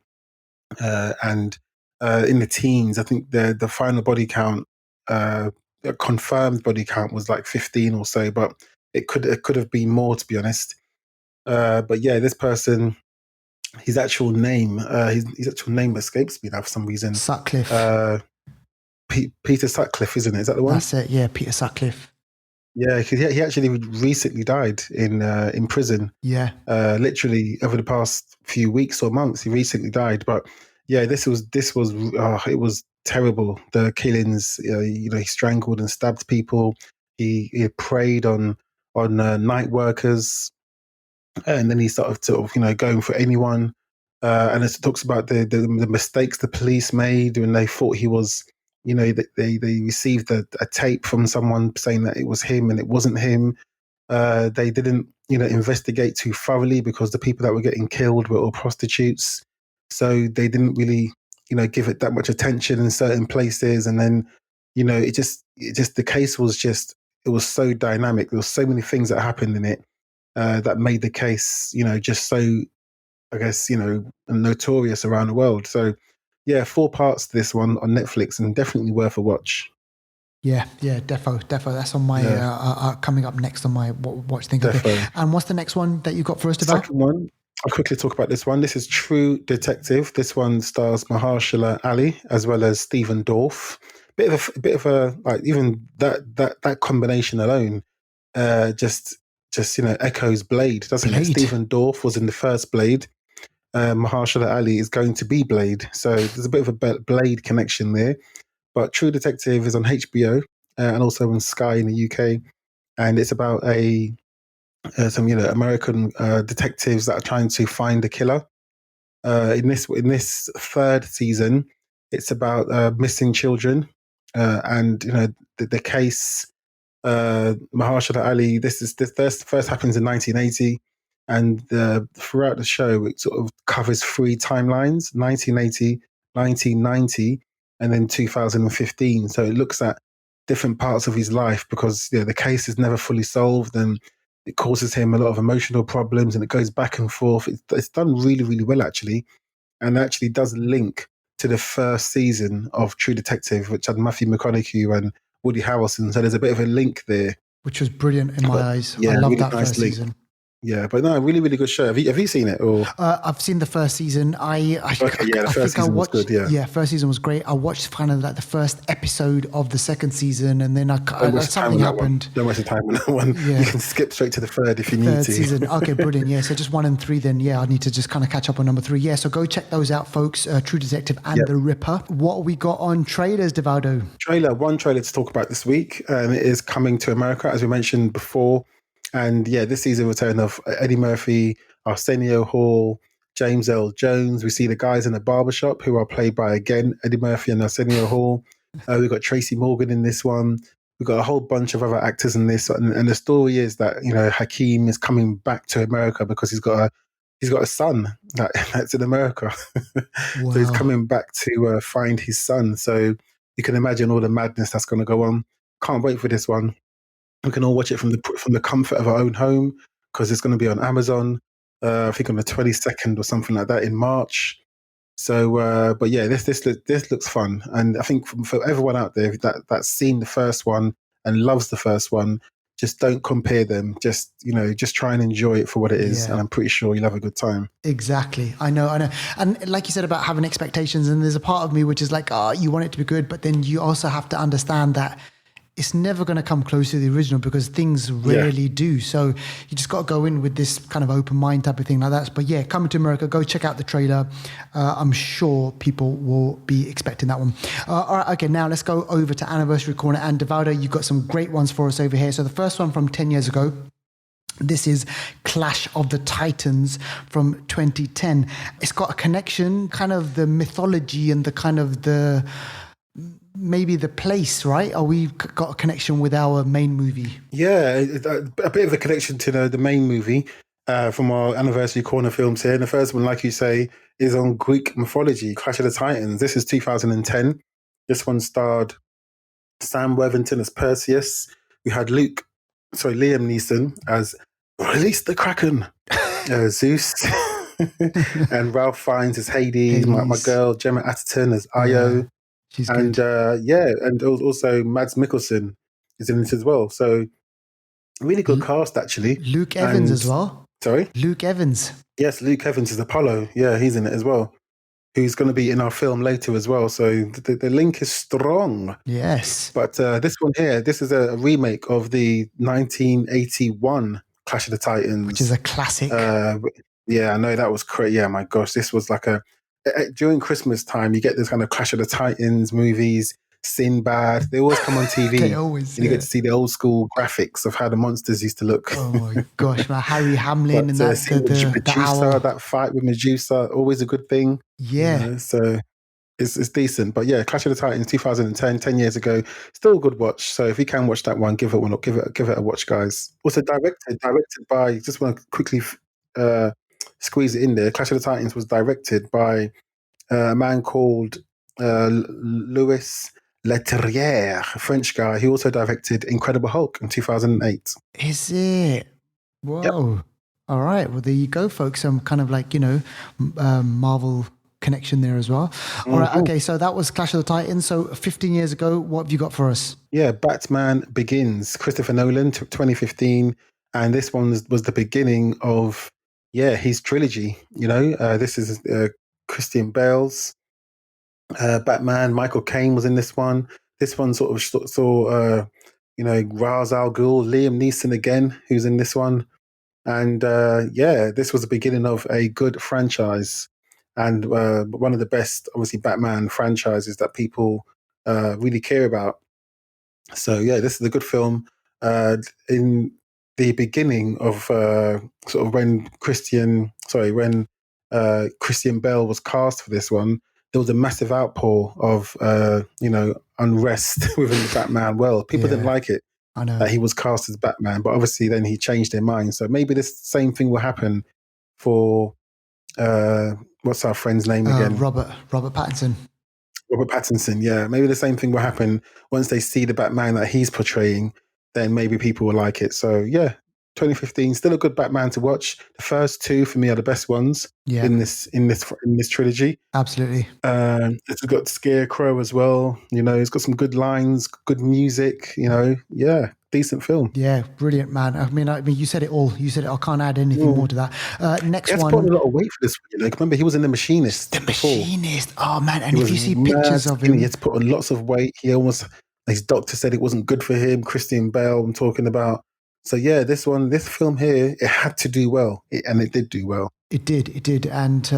And in the teens, I think the final body count, a confirmed body count was like 15 or so, but it could have been more, to be honest. But yeah, this person, his actual name escapes me now for some reason. Sutcliffe. Peter Sutcliffe, isn't it? Is that the one? That's it. Yeah, Peter Sutcliffe. Yeah, because he actually recently died in prison. Yeah. Literally over the past few weeks or months, he recently died. But yeah, this was it was terrible. The killings, he strangled and stabbed people. He preyed on night workers, and then he started going for anyone. And it talks about the mistakes the police made when they thought he was, they received a tape from someone saying that it was him and it wasn't him. They didn't, investigate too thoroughly because the people that were getting killed were all prostitutes. So they didn't really, give it that much attention in certain places. And then, the case was just, it was so dynamic. There was so many things that happened in it that made the case, just so, I guess, notorious around the world. So yeah, 4 parts to this one on Netflix and definitely worth a watch. Yeah, defo. That's on my coming up next on my watch thing. Okay. And what's the next one that you got for us, Deval? Second one, I'll quickly talk about this one. This is True Detective. This one stars Mahershala Ali as well as Stephen Dorff. Bit of a like even that combination alone, just just, echoes Blade, doesn't it? Blade. Stephen Dorff was in the first Blade. Mahershala Ali is going to be Blade. So there's a bit of a Blade connection there. But True Detective is on HBO and also on Sky in the UK. And it's about some American detectives that are trying to find the killer. In this third season, it's about missing children, and the case. Mahershala Ali. This first happens in 1980, and throughout the show, it sort of covers three timelines: 1980, 1990, and then 2015. So it looks at different parts of his life because the case is never fully solved, and it causes him a lot of emotional problems, and it goes back and forth. It's done really, really well actually, and actually does link to the first season of True Detective, which had Matthew McConaughey and Woody Harrelson. So there's a bit of a link there, which was brilliant in my eyes. Yeah, I love really that nice first link. season. Yeah, but no, really, really good show. Have you seen it? Or I've seen the first season. The first season was good. Yeah, first season was great. I watched kind of like the first episode of the second season, and then something happened. Don't waste your time on that one. Yeah. You can skip straight to the third if you need Third to. season. Okay, brilliant. Yeah, so just 1 and 3 then. Yeah, I need to just kind of catch up on number 3. Yeah, so go check those out, folks. True Detective and The Ripper. What we got on trailers, Devaldo? One trailer to talk about this week, and it is coming to America, as we mentioned before. And this season return of Eddie Murphy, Arsenio Hall, James L. Jones. We see the guys in the barbershop who are played by, again, Eddie Murphy and Arsenio Hall. We've got Tracy Morgan in this one. We've got a whole bunch of other actors in this. And the story is that, Hakeem is coming back to America because he's got a son that's in America. Wow. So he's coming back to find his son. So you can imagine all the madness that's going to go on. Can't wait for this one. We can all watch it from the comfort of our own home because it's going to be on Amazon. I think on the 22nd or something like that in March. So, but yeah, this looks fun, and I think for everyone out there that's seen the first one and loves the first one, just don't compare them. Just try and enjoy it for what it is, and I'm pretty sure you'll have a good time. Exactly. I know. And like you said about having expectations, and there's a part of me which is like, you want it to be good, but then you also have to understand that it's never going to come close to the original because things rarely do. So you just got to go in with this kind of open mind type of thing like that. But yeah, coming to America, go check out the trailer. I'm sure people will be expecting that one. All right, okay, now let's go over to Anniversary Corner. And Devaldo, you've got some great ones for us over here. So the first one from 10 years ago. This is Clash of the Titans from 2010. It's got a connection, kind of the mythology and the kind of maybe the place, right? Or we've got a connection with our main movie. Yeah, a bit of a connection to the main movie from our Anniversary Corner films here. And the first one, like you say, is on Greek mythology, Clash of the Titans. This is 2010. This one starred Sam Worthington as Perseus. We had Liam Neeson as Release the Kraken, Zeus. And Ralph Fiennes as Hades. My girl Gemma Atherton as Io. Yeah. She's and good. and also Mads Mikkelsen is in it as well. So really good cast actually. Luke Evans as well. Sorry? Luke Evans. Yes, Luke Evans is Apollo. Yeah, he's in it as well. Who's going to be in our film later as well. So the link is strong. Yes. But this one here, this is a remake of the 1981 Clash of the Titans. Which is a classic. Yeah, I know that was crazy. Yeah, my gosh, this was like during Christmas time, you get this kind of Clash of the Titans movies, Sinbad. They always come on TV. They always, and you get to see the old school graphics of how the monsters used to look. Oh my gosh, man. Harry Hamlin and that Medusa, that fight with Medusa, always a good thing. Yeah. So it's decent. But yeah, Clash of the Titans, 2010, 10 years ago, still a good watch. So if you can watch that one, give it a watch, guys. Also directed by, just want to quickly squeeze it in there. Clash of the Titans was directed by a man called Louis Leterrier, a French guy. He also directed Incredible Hulk in 2008. Is it? Whoa. Yep. All right. Well, there you go, folks. Some kind of like, Marvel connection there as well. All right. Okay. So that was Clash of the Titans. So 15 years ago, what have you got for us? Yeah. Batman Begins, Christopher Nolan, 2015. And this one was the beginning of, his trilogy. This is Christian Bale's Batman. Michael Caine was in this one. This one sort of saw, Ra's al Ghul, Liam Neeson again, who's in this one. And this was the beginning of a good franchise and one of the best, obviously, Batman franchises that people really care about. So yeah, this is a good film. In the beginning of sort of when Christian Bale was cast for this one, there was a massive outpour of unrest within the Batman world. People didn't like it I know. that he was cast as Batman, but obviously then he changed their mind. So maybe this same thing will happen for what's our friend's name again? Robert Pattinson. Robert Pattinson, yeah. Maybe the same thing will happen once they see the Batman that he's portraying, then maybe people will like it. So yeah, 2015, still a good Batman to watch. The first two for me are the best ones in this trilogy. Absolutely. It's got Scarecrow as well. It's got some good lines, good music. Decent film. Yeah, brilliant, man. I mean, you said it all. You said it. I can't add anything more to that. Next one. Put a lot of weight for this. Remember, he was in The Machinist. Machinist. Oh man! And if you see pictures of him, he had to put on lots of weight. His doctor said it wasn't good for him. Christian Bale, I'm talking about. So yeah, this film here, it had to do well, and it did do well. It did. And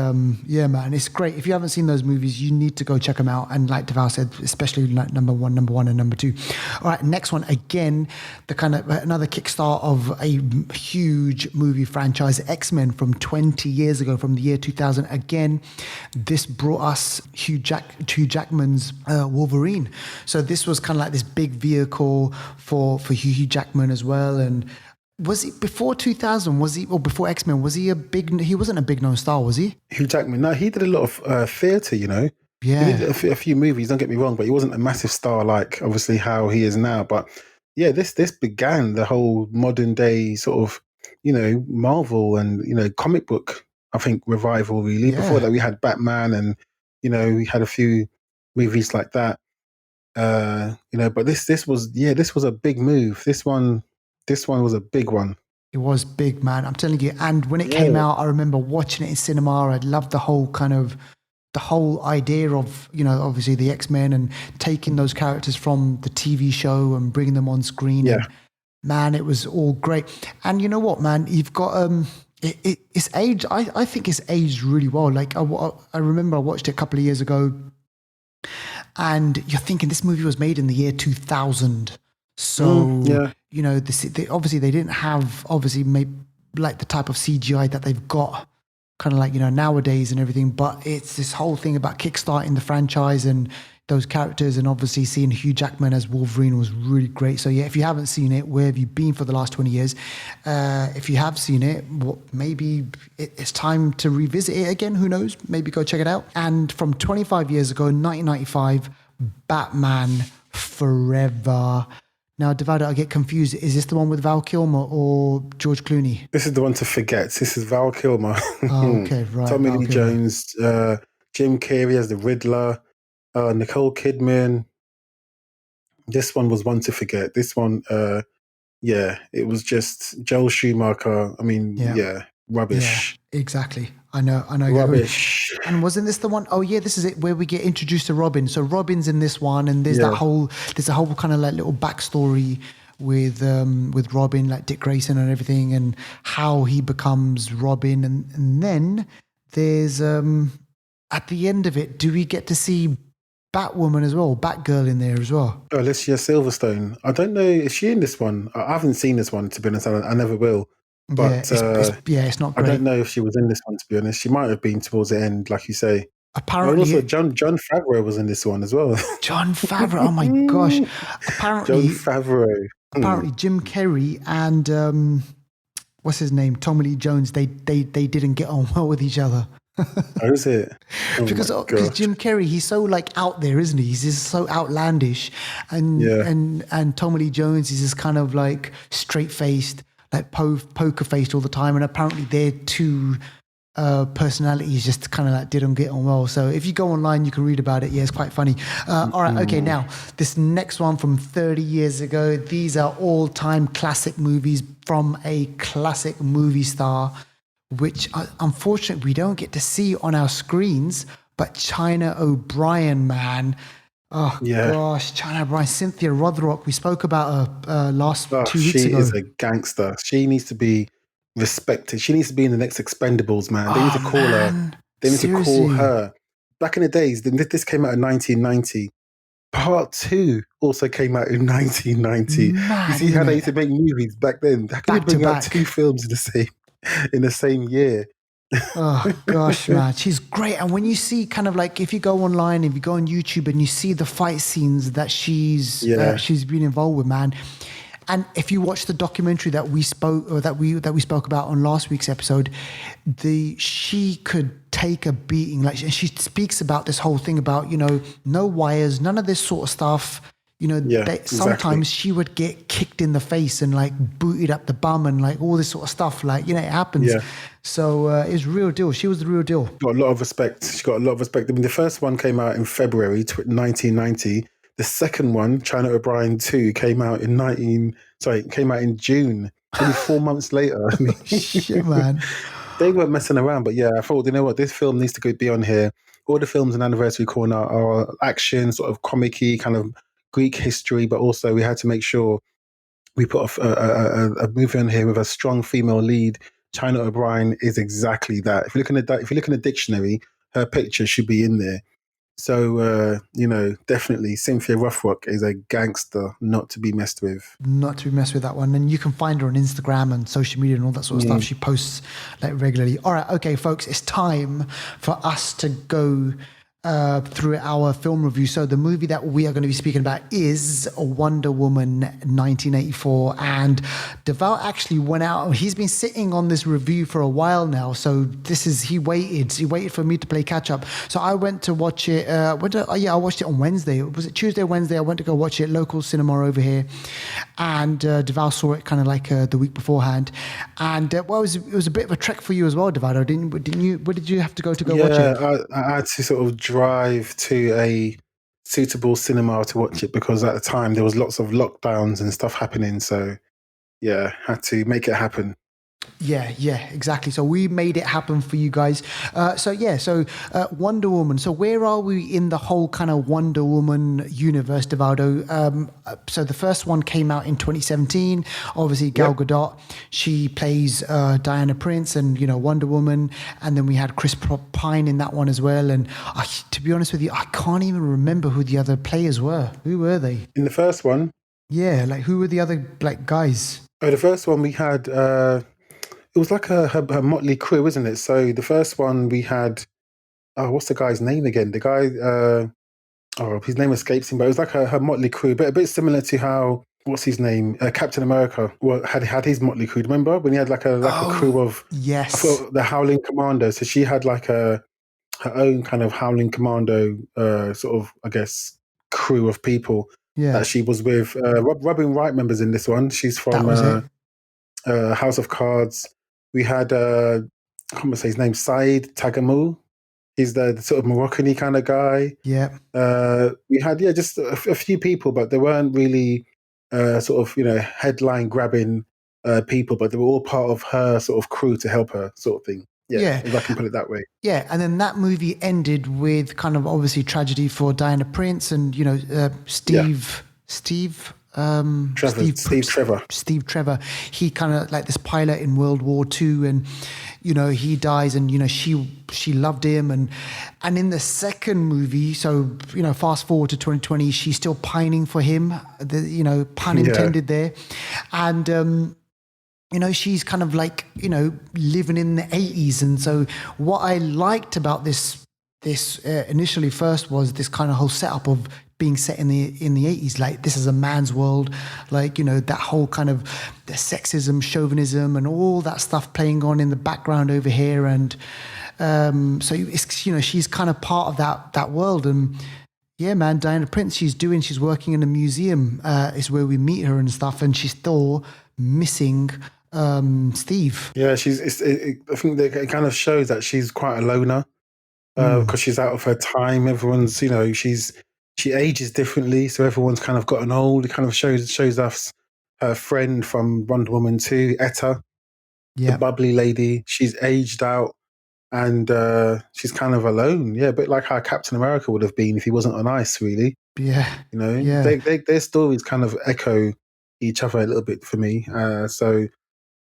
yeah, man, it's great. If you haven't seen those movies, you need to go check them out. And like Deval said, especially like number one and number two. All right, next one, again, the kind of another kickstart of a huge movie franchise, X-Men from 20 years ago, from the year 2000. Again, this brought us Hugh Jackman's Wolverine. So this was kind of like this big vehicle for Hugh Jackman as well. And was it before 2000? Or before X-Men? He wasn't a big known star, was he? Hugh Jackman. No, he did a lot of theatre, Yeah. He did a few movies, don't get me wrong, but he wasn't a massive star like obviously how he is now. But yeah, this began the whole modern day sort of, Marvel and, comic book, I think, revival really. Yeah. Before that we had Batman and, we had a few movies like that. But this was a big move. This one was a big one. It was big, man. I'm telling you. And when it came out, I remember watching it in cinema. I loved the whole idea of, obviously the X-Men and taking those characters from the TV show and bringing them on screen. Yeah. And, man, it was all great. And you know what, man? You've got it's aged. I think it's aged really well. Like I remember I watched it a couple of years ago, and you're thinking this movie was made in the year 2000. So, obviously they didn't have, maybe like the type of CGI that they've got kind of like, nowadays and everything. But it's this whole thing about kickstarting the franchise and those characters, and obviously seeing Hugh Jackman as Wolverine was really great. So yeah, if you haven't seen it, where have you been for the last 20 years? If you have seen it, maybe it's time to revisit it again. Who knows? Maybe go check it out. And from 25 years ago, 1995, Batman Forever. Now, Devado, I get confused. Is this the one with Val Kilmer or George Clooney? This is the one to forget. This is Val Kilmer. Oh, okay, right. Tommy Lee Jones, Jim Carrey as the Riddler, Nicole Kidman. This one was one to forget. This one, it was just Joel Schumacher. I mean, rubbish. Yeah, exactly. I know. Rubbish. And wasn't this the one? Oh yeah, this is it where we get introduced to Robin. So Robin's in this one, and there's a whole kind of like little backstory with Robin, like Dick Grayson and everything, and how he becomes Robin, and then there's at the end of it, do we get to see Batwoman as well, Batgirl in there as well? Oh, Alicia Silverstone. I don't know, is she in this one? I haven't seen this one, to be honest. I never will. But it's not great. I don't know if she was in this one, to be honest. She might have been towards the end, like you say. Apparently, and also John Favreau was in this one as well. John Favreau, oh my gosh! Apparently, John Favreau. Apparently, Jim Carrey and what's his name, Tommy Lee Jones, they didn't get on well with each other. Oh, is it? Oh, because Jim Carrey, he's so like out there, isn't he? He's just so outlandish, and Tommy Lee Jones is just kind of like straight faced, like poker faced all the time. And apparently, their two personalities just kind of like didn't get on well. So if you go online, you can read about it. Yeah, it's quite funny. All right, okay. Now this next one from 30 years ago. These are all-time classic movies from a classic movie star, which unfortunately we don't get to see on our screens, but China O'Brien, man. Oh Yeah. gosh, China O'Brien, Cynthia Rothrock. We spoke about her last Oh, 2 weeks she ago. is a gangster. She needs to be respected. She needs to be in the next Expendables, man. They need Oh to call her. man, They need to call seriously, her. Back in the days, this came out in 1990. Part two also came out in 1990. You mad, see isn't how they it? used to make movies back then? How can you Back to bring out two back. films in the same year? Oh gosh, man, she's great. And when you see kind of like if you go online, if you go on YouTube and you see the fight scenes that Yeah, she's been involved with, man. And if you watch the documentary that we spoke or that we spoke about on last week's episode, she could take a beating. Like she speaks about this whole thing about no wires, none of this sort of stuff. yeah, exactly. Sometimes she would get kicked in the face and like booted up the bum and like all this sort of stuff. Like, it happens. Yeah, So it's real deal. She was the real deal. got a lot of respect. She got a lot of respect. I mean, the first one came out in February 1990. The second one, China O'Brien 2, came out in June, only 4 months later. I mean, Shit, man. they weren't messing around. But yeah, I thought, you know what, this film needs to be on here. All the films in Anniversary Corner are action, sort of comic-y, kind of Greek history, but also we had to make sure we put a movie on here with a strong female lead. China O'Brien is exactly that. If you look in the dictionary, her picture should be in there. So definitely Cynthia Rothrock is a gangster not to be messed with. Not to be messed with, that one. And you can find her on Instagram and social media and all that sort of stuff. She posts like regularly. All right, okay, folks, it's time for us to go through our film review. So the movie that we are going to be speaking about is Wonder Woman 1984. And Deval actually went out. He's been sitting on this review for a while now. So he waited for me to play catch up. So I went to watch it. I watched it on Wednesday. Was it Tuesday or Wednesday? I went to go watch it, local cinema over here. And Deval saw it kind of like the week beforehand. And it was a bit of a trek for you as well, Deval. Didn't you? Where did you have to go watch it? I had to sort of drive to a suitable cinema to watch it because at the time there was lots of lockdowns and stuff happening. So yeah, had to make it happen. Yeah, exactly. So we made it happen for you guys. So Wonder Woman. So where are we in the whole kind of Wonder Woman universe, Devaldo? So the first one came out in 2017. Obviously, Gal Gadot, she plays Diana Prince and, Wonder Woman. And then we had Chris Pine in that one as well. And to be honest with you, I can't even remember who the other players were. Who were they? In the first one? Yeah, like who were the other like guys? Oh, the first one we had... it was like her motley crew, isn't it? So the first one we had, what's the guy's name again? The guy, his name escapes him, but it was like her motley crew, but a bit similar to how, what's his name? Captain America had his motley crew. Remember when he had like a crew of, yes, I thought the Howling Commando. So she had like her own kind of Howling Commando, sort of, I guess, crew of people that she was with. Robin Wright members in this one. She's that from was it. House of Cards. We had, I can't say his name, Saeed Tagamu. He's the sort of Moroccan-y kind of guy. Yeah. We had, just a few people, but they weren't really sort of, headline grabbing people, but they were all part of her sort of crew to help her sort of thing. Yeah, if I can put it that way. Yeah, and then that movie ended with kind of obviously tragedy for Diana Prince and, Steve Trevor. He kind of like this pilot in World War II, and he dies, and she loved him, and in the second movie, so fast forward to 2020, she's still pining for him. Pun intended there, and she's kind of like living in the 80s, and so what I liked about this initially first was this kind of whole setup of being set in the 80s, like this is a man's world, like that whole kind of the sexism, chauvinism, and all that stuff playing on in the background over here, and so it's she's kind of part of that world. And yeah, man, Diana Prince, she's working in a museum, is where we meet her and stuff, and she's still missing Steve. Yeah, I think that it kind of shows that she's quite a loner because she's out of her time. Everyone's, she ages differently, so everyone's kind of gotten old. It kind of shows us her friend from Wonder Woman 2, Etta, the bubbly lady. She's aged out. and she's kind of alone. Yeah, a bit like how Captain America would have been if he wasn't on ice, really. Yeah. You know, Yeah. their stories kind of echo each other a little bit for me. So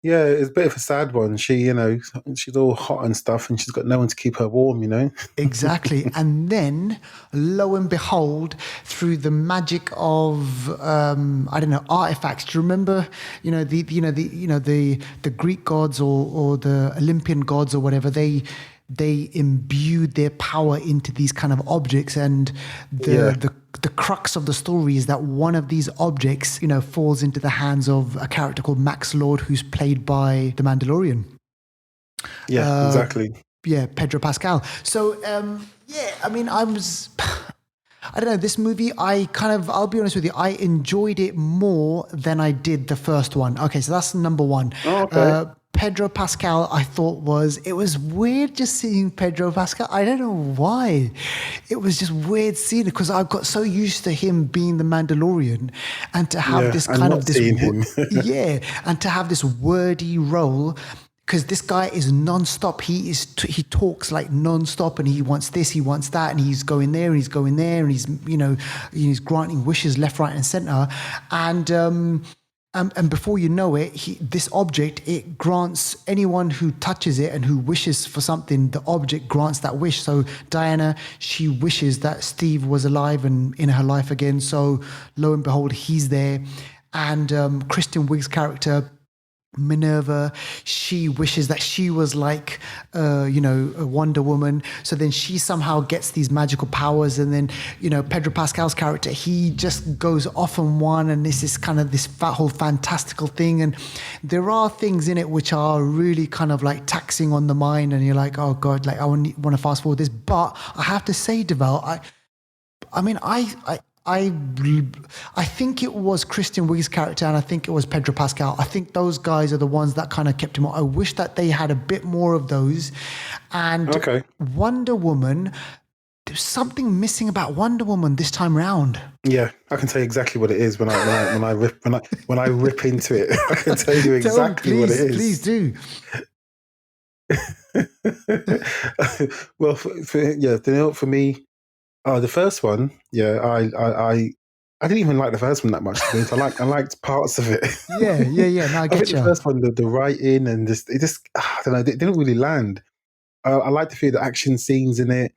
yeah, it's a bit of a sad one. She, you know, she's all hot and stuff, and she's got no one to keep her warm. You know. Exactly. And then, lo and behold, through the magic of I don't know, artifacts. Do you remember, the Greek gods or the Olympian gods or whatever, they imbued their power into these kind of objects, and the crux of the story is that one of these objects, falls into the hands of a character called Max Lord, who's played by the Mandalorian. Yeah, exactly. Yeah, Pedro Pascal. So, I mean, I don't know, this movie, I'll be honest with you, I enjoyed it more than I did the first one. Okay, so that's number one. Oh, okay. Pedro Pascal, I thought it was weird just seeing Pedro Pascal. I don't know why. It was just weird seeing it because I got so used to him being the Mandalorian, and to have this kind of this, him. and to have this wordy role. Because this guy is nonstop. He talks like nonstop, and he wants this, he wants that, and he's going there, and he's going there, and he's granting wishes left, right, and center. And before you know it, this object, it grants anyone who touches it and who wishes for something, the object grants that wish. So Diana, she wishes that Steve was alive and in her life again. So lo and behold, he's there. And Kristen Wiig's character, Minerva, she wishes that she was like, a Wonder Woman. So then she somehow gets these magical powers. And then, Pedro Pascal's character, he just goes off on one. And this is kind of this whole fantastical thing. And there are things in it which are really kind of like taxing on the mind. And you're like, oh God, like I want to fast forward this. But I have to say, Deval, I think it was Kristen Wiig's character, and I think it was Pedro Pascal. I think those guys are the ones that kind of kept him on. I wish that they had a bit more of those. And Wonder Woman, there's something missing about Wonder Woman this time round. Yeah, I can tell you exactly what it is when I rip into it. I can tell you exactly what it is. Please do. Well, for me. Oh, the first one, yeah, I didn't even like the first one that much. I liked parts of it. Yeah. No, I get you. The first one, the writing and I don't know, it didn't really land. I liked a few of the action scenes in it.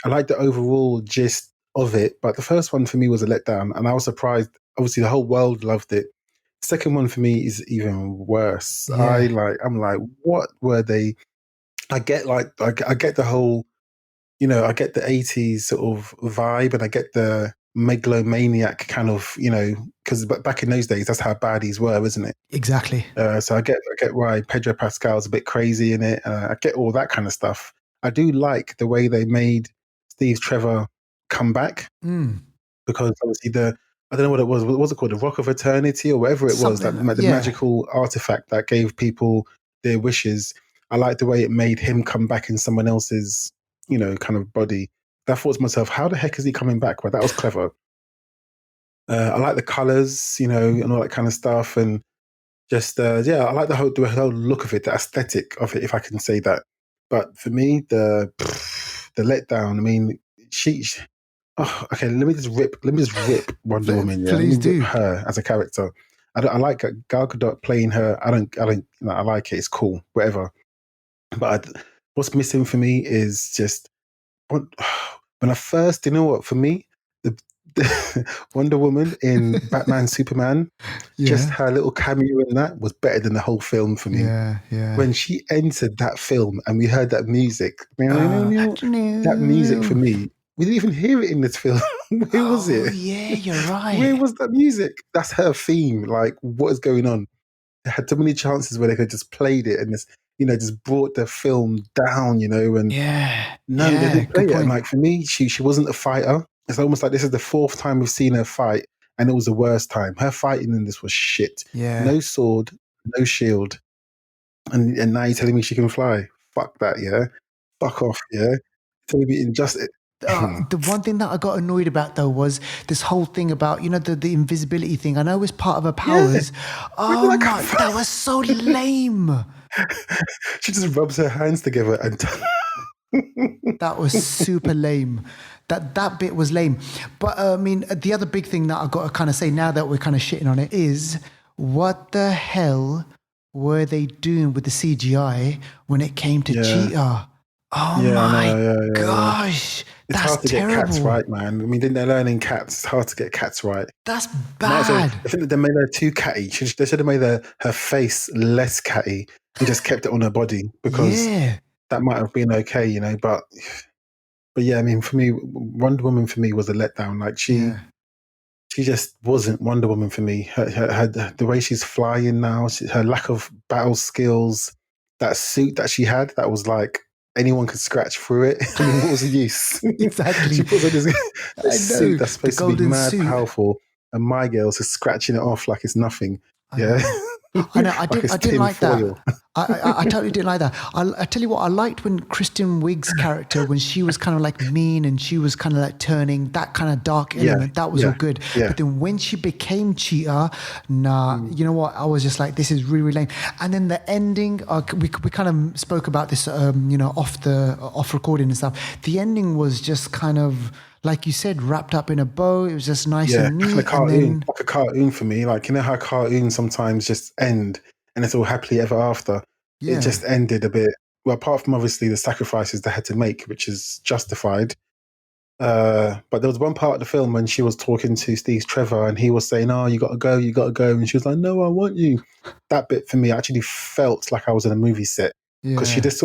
I liked the overall gist of it, but the first one for me was a letdown, and I was surprised. Obviously, the whole world loved it. The second one for me is even worse. Yeah. I'm like, what were they? I get the whole. I get the 80s sort of vibe, and I get the megalomaniac kind of, because back in those days, that's how baddies were, isn't it? Exactly. So I get why Pedro Pascal's a bit crazy in it. I get all that kind of stuff. I do like the way they made Steve Trevor come back, because obviously I don't know what it was. What was it called? The Rock of Eternity or whatever it was, the magical artifact that gave people their wishes. I like the way it made him come back in someone else's kind of body. I thought to myself, how the heck is he coming back? Well, that was clever. I like the colors, and all that kind of stuff. And just, I like the whole look of it, the aesthetic of it, if I can say that. But for me, the letdown, I mean, okay, let me just rip Wonder Woman. Yeah? Please do. Her as a character. I like Gal Gadot playing her. I like it. It's cool, whatever. But what's missing for me is just when I first, for me, the Wonder Woman in Batman Superman, just her little cameo in that was better than the whole film for me. Yeah. When she entered that film and we heard that music, that music for me, we didn't even hear it in this film. Where was it? Yeah, you're right. Where was that music? That's her theme. Like, what is going on? They had so many chances where they could have just played it and just brought the film down, and they didn't play it. And like for me, she wasn't a fighter. It's almost like this is the fourth time we've seen her fight, and it was the worst time. Her fighting in this was shit. Yeah. No sword, no shield, and now you're telling me she can fly. Fuck that, yeah. Fuck off, yeah. Telling me injustice. The one thing that I got annoyed about though was this whole thing about the invisibility thing. I know it's part of her powers. Yeah. Oh my, that was so lame. She just rubs her hands together and That was super lame. That bit was lame. But I mean, the other big thing that I've got to kind of say now that we're kind of shitting on it is, what the hell were they doing with the CGI when it came to yeah, Cheetah? Oh yeah, I my know, yeah. gosh, It's that's hard to get cats terrible. right, man. I mean, they're learning cats. It's hard to get cats right. That's Might as well. bad. I think that they made her too catty. They should have made her face less catty and just kept it on her body, because Yeah, that might have been okay, you know. But yeah, I mean, for me, Wonder Woman for me was a letdown. Like yeah. she just wasn't Wonder Woman for me. The way she's flying now, her lack of battle skills, that suit that she had, that was like anyone could scratch through it. I mean, what was the use? She Exactly. puts on I this suit know. that's The supposed to be golden mad suit. powerful, and my girl's just scratching it off like it's nothing. I Yeah, know. I know. like it's I didn't tin like that. foil. I totally didn't like that. I tell you what, I liked when Kristen Wiig's character, when she was kind of like mean and she was kind of like turning that kind of dark Yeah, element, that was all yeah, good. yeah. But then when she became Cheetah, nah, you know what? I was just like, this is really, really lame. And then the ending, we kind of spoke about this, you know, off recording and stuff. The ending was just kind of, like you said, wrapped up in a bow. It was just nice Yeah, and like a neat. And cartoon, then, like a cartoon for me. Like, you know how cartoons sometimes just end and it's all happily ever after. It yeah, just ended a bit. Well, apart from obviously the sacrifices they had to make, which is justified. But there was one part of the film when she was talking to Steve Trevor and he was saying, "Oh, you got to go," and she was like, "No, I want you." That bit for me actually felt like I was in a movie set, because she yeah. just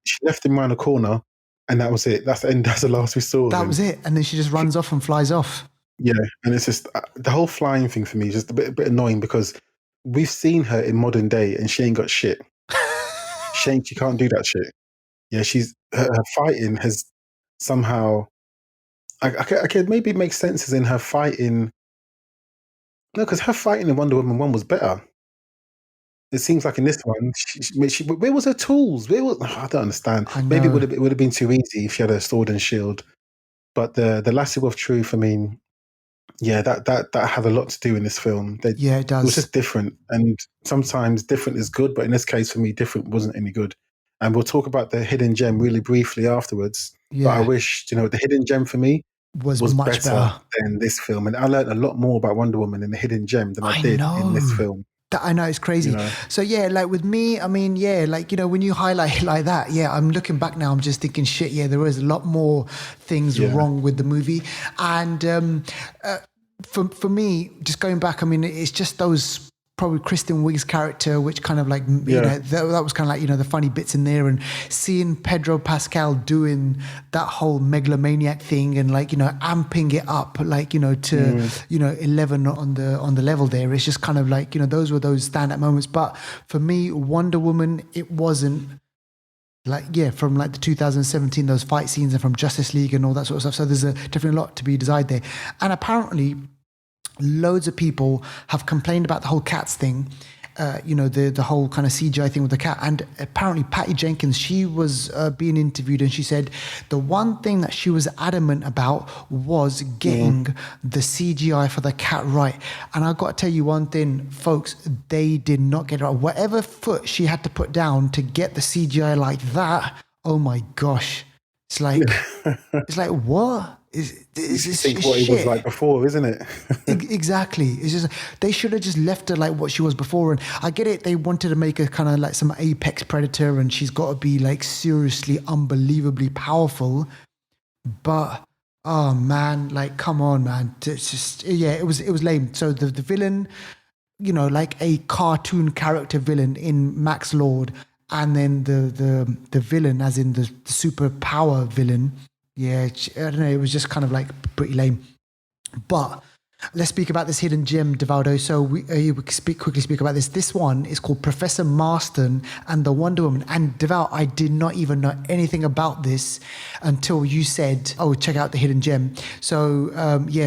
she left him around the corner, and that was it. That's the end. That's the last we saw of That him. was it. And then she just runs off and flies off. Yeah, and it's just the whole flying thing for me is just a bit annoying, because we've seen her in modern day and she ain't got shit. She can't do that shit. Yeah, her fighting has somehow. I could maybe make sense as in her fighting. No, because her fighting in Wonder Woman 1 was better. It seems like in this one, where was her tools? I don't understand. I Maybe know. it would have been too easy if she had a sword and shield. But the lasso of truth, I mean, yeah, that had a lot to do in this film. Yeah, it It was does. just different, and sometimes different is good, but in this case, for me, different wasn't any good. And we'll talk about the hidden gem really briefly afterwards. But I Yeah, wish, the hidden gem for me was was much better better. than this film, and I learned a lot more about Wonder Woman in the hidden gem than I I did in this know. film. That I know it's You crazy. know, So yeah, like with me, I mean, yeah, like you know, when you highlight it like that, yeah, I'm looking back now, I'm just thinking, shit, yeah, there was a lot more things yeah, wrong with the movie, and for me, just going back, I mean, it's just those probably Kristen Wiig's character, which kind of like you yeah, know that was kind of like the funny bits in there, and seeing Pedro Pascal doing that whole megalomaniac thing and like amping it up like to mm, 11 on the level there. It's just kind of like those were those stand-up moments. But for me, Wonder Woman, it wasn't like from like the 2017 those fight scenes and from Justice League and all that sort of stuff. So there's definitely a lot to be desired there, and apparently loads of people have complained about the whole cats thing, the whole kind of CGI thing with the cat. And apparently Patty Jenkins, she was being interviewed and she said the one thing that she was adamant about was mm, getting the CGI for the cat right. And I've got to tell you one thing, folks, they did not get it right. Whatever foot she had to put down to get the CGI like that, oh my gosh. It's like, what? you Is think this what it was shit? like before, isn't it? Exactly. It's just they should have just left her like what she was before. And I get it. They wanted to make her kind of like some apex predator, and she's got to be like seriously, unbelievably powerful. But oh man, like come on, man. It's just it was lame. So the villain, like a cartoon character villain in Max Lord, and then the villain, as in the superpower villain. Yeah, I don't know. It was just kind of like pretty lame. But let's speak about this hidden gem, Devaldo. So we quickly speak about this. This one is called Professor Marston and the Wonder Woman. And Deval, I did not even know anything about this until you said, "Oh, check out the hidden gem." So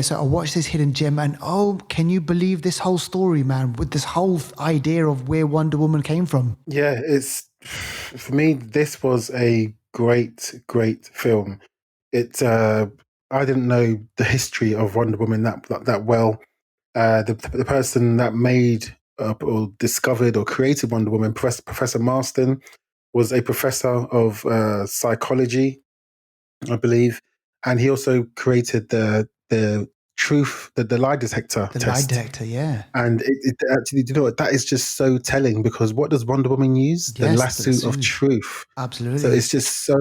so I watched this hidden gem, and oh, can you believe this whole story, man? With this whole idea of where Wonder Woman came from. Yeah, it's for me. This was a great film. I didn't know the history of Wonder Woman that well. The person that made or discovered or created Wonder Woman, Professor Marston, was a professor of psychology, I believe, and he also created the lie detector The lie test. detector, yeah. And it actually, you know what, that is just so telling, because what does Wonder Woman use? The Yes, the lasso of lasso. truth. So Absolutely. it's just so,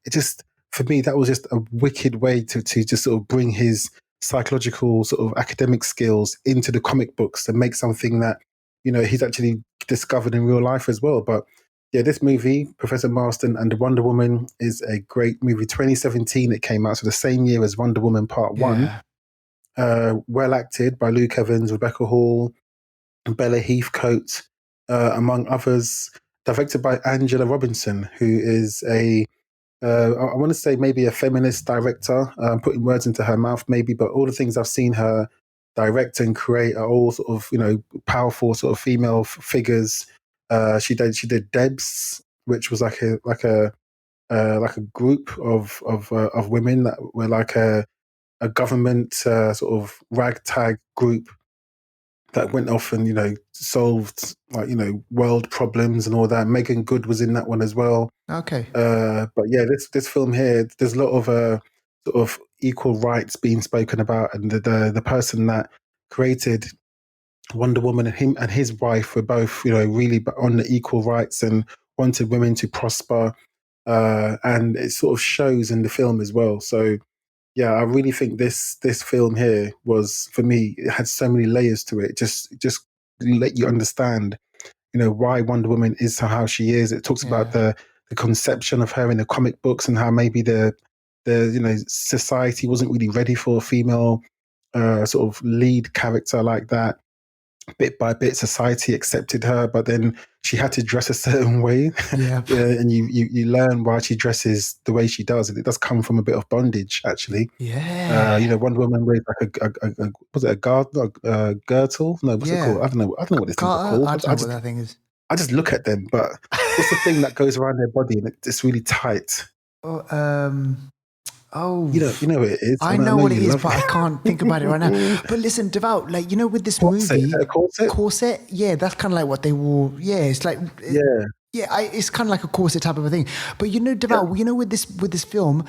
it just, for me, that was just a wicked way to just sort of bring his psychological sort of academic skills into the comic books and make something that, you know, he's actually discovered in real life as well. But yeah, this movie, Professor Marston and Wonder Woman, is a great movie. 2017 it came out, so the same year as Wonder Woman Part 1. Yeah. Well acted by Luke Evans, Rebecca Hall, Bella Heathcote, among others. Directed by Angela Robinson, who is I want to say maybe a feminist director. I'm putting words into her mouth, maybe, but all the things I've seen her direct and create are all sort of, you know, powerful sort of female figures. She did Debs, which was like a group of women that were like a government sort of ragtag group that went off and, you know, solved, like, you know, world problems and all that. Megan Good was in that one as well. Okay. But yeah, this film here, there's a lot of sort of equal rights being spoken about, and the person that created Wonder Woman, and him and his wife were both, you know, really on the equal rights and wanted women to prosper, and it sort of shows in the film as well. So yeah, I really think this film here was, for me, it had so many layers to it. Just let you understand, you know, why Wonder Woman is how she is. It talks about Yeah. the conception of her in the comic books, and how maybe the you know, society wasn't really ready for a female sort of lead character like that. Bit by bit, society accepted her, but then she had to dress a certain way. Yeah. And you learn why she dresses the way she does, and it does come from a bit of bondage, actually. You Yeah. know, Wonder Woman wears like a was it a guard, girdle? No, what's it Yeah. I don't know. I don't know what these things are Carter, called. I don't know what that thing is. I just look at them, but what's the thing that goes around their body and it's really tight? Oh, oh, You know what it is. I And I know know what it you is, love but I can't think about it right now. it. But listen, Devout, like, you know, with this Corset, is movie, that a corset? corset, yeah, that's kind of like what they wore. Yeah, it's like, Yeah. yeah, it's kind of like a corset type of a thing. But you know, Yep. Devout, you know, with this film,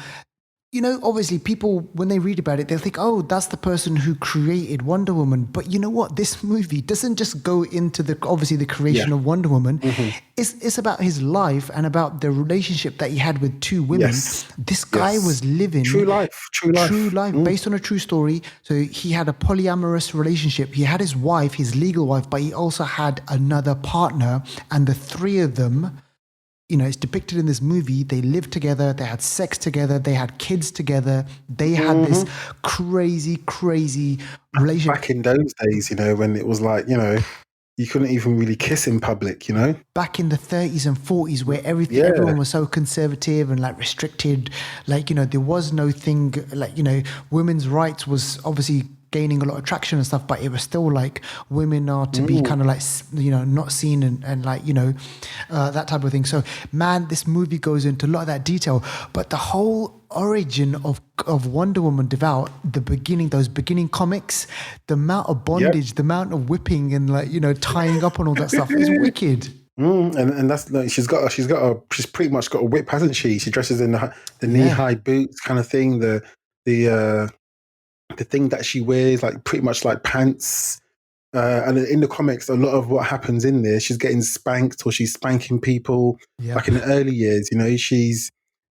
you know, obviously people, when they read about it, they'll think, oh, that's the person who created Wonder Woman. But you know what? This movie doesn't just go into obviously the creation Yeah. of Wonder Woman. Mm-hmm. It's about his life and about the relationship that he had with two women. Yes. This guy Yes. was living True life. based on a true story. So he had a polyamorous relationship. He had his wife, his legal wife, but he also had another partner. And the three of them, you know, it's depicted in this movie. They lived together, they had sex together, they had kids together. They had this crazy, crazy relationship. Back in those days, you know, when it was like, you know, you couldn't even really kiss in public, you know? Back in the 30s and 40s, where Yeah. everyone was so conservative and like restricted, like, you know, there was no thing like, you know, women's rights was obviously gaining a lot of traction and stuff, but it was still like women are to be kind of like, you know, not seen and like, you know, that type of thing. So man, this movie goes into a lot of that detail, but the whole origin of Wonder Woman, Devout, the beginning, those beginning comics, the amount of bondage, the amount of whipping and like, you know, tying up and all that stuff is wicked. And that's like, she's pretty much got a whip, hasn't she? She dresses in the knee high boots kind of thing. The thing that she wears, like pretty much like pants. And in the comics, a lot of what happens in there, she's getting spanked or she's spanking people. Yep. Like in the early years, you know, she's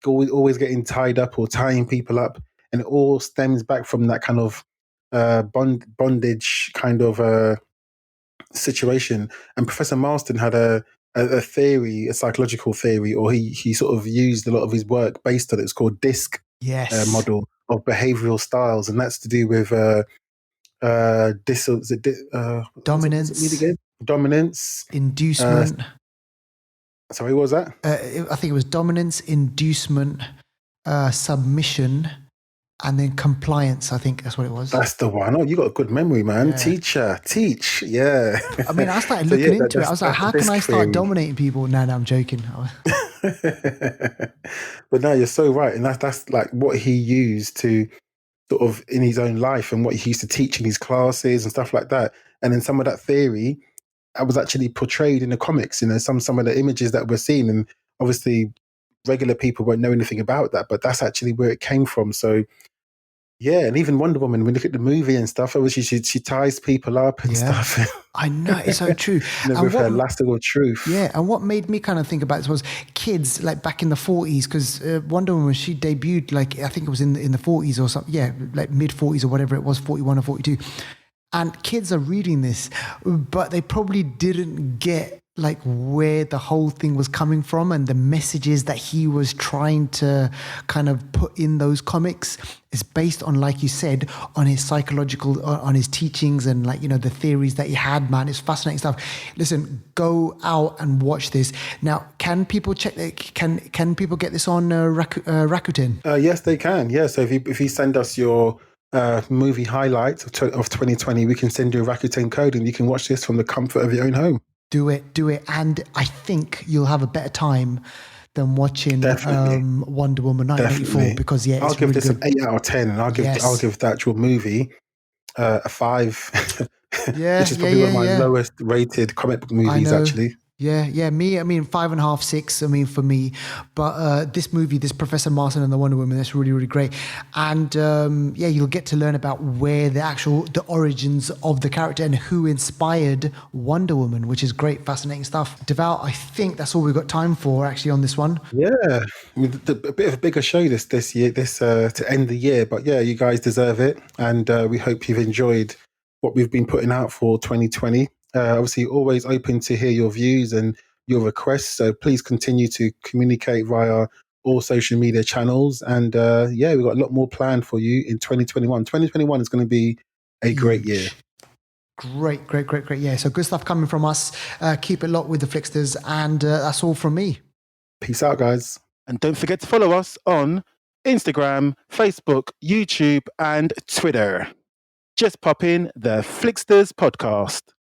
always getting tied up or tying people up, and it all stems back from that kind of bondage kind of situation. And Professor Marston had a theory, a psychological theory, or he sort of used a lot of his work based on it. It's called DISC Yes. model of behavioral styles, and that's to do with Dominance. What's it mean again? Dominance. Inducement. Sorry, what was that? I think it was dominance, inducement, submission, and then compliance. I think that's what it was. That's the one. Oh, you got a good memory, man. Yeah. Teacher, teach. Yeah. I mean, I started looking into it. I was like, how can I start dominating people? No, I'm joking. But no, you're so right. And that's like what he used to sort of in his own life and what he used to teach in his classes and stuff like that. And then some of that theory that was actually portrayed in the comics. Some of the images that we're seeing, and obviously regular people won't know anything about that, but that's actually where it came from. So yeah, and even Wonder Woman, when you look at the movie and stuff, obviously she ties people up and stuff. I know, it's so true. And with her lasso of truth. Yeah, and what made me kind of think about this was kids, like back in the 40s, because Wonder Woman, she debuted, like, I think it was in the 40s or something, like mid 40s or whatever it was, 41 or 42. And kids are reading this, but they probably didn't get like where the whole thing was coming from and the messages that he was trying to kind of put in those comics is based on, like you said, on his psychological, on his teachings and, like, you know, the theories that he had, man. It's fascinating stuff. Listen, go out and watch this. Now, can people check that? Can people get this on Rakuten? Yes, they can. Yeah. So if you send us your movie highlights of 2020, we can send you a Rakuten code and you can watch this from the comfort of your own home. Do it. And I think you'll have a better time than watching Wonder Woman 1984 because I'll give this an 8 out of 10, and I'll give the actual movie a 5. Which is probably one of my lowest rated comic book movies, actually. Yeah. Me, I mean, 5.5, 6, I mean, for me. But this movie, this Professor Marston and the Wonder Woman, that's really, really great. And you'll get to learn about where the origins of the character and who inspired Wonder Woman, which is great, fascinating stuff. Deval, I think that's all we've got time for, actually, on this one. Yeah, a bit of a bigger show this year, to end the year. But yeah, you guys deserve it. And we hope you've enjoyed what we've been putting out for 2020. Obviously, always open to hear your views and your requests. So please continue to communicate via all social media channels. And we've got a lot more planned for you in 2021. 2021 is going to be a great year. Great. Yeah, so good stuff coming from us. Keep it locked with the Flixters. And that's all from me. Peace out, guys. And don't forget to follow us on Instagram, Facebook, YouTube, and Twitter. Just pop in the Flixters podcast.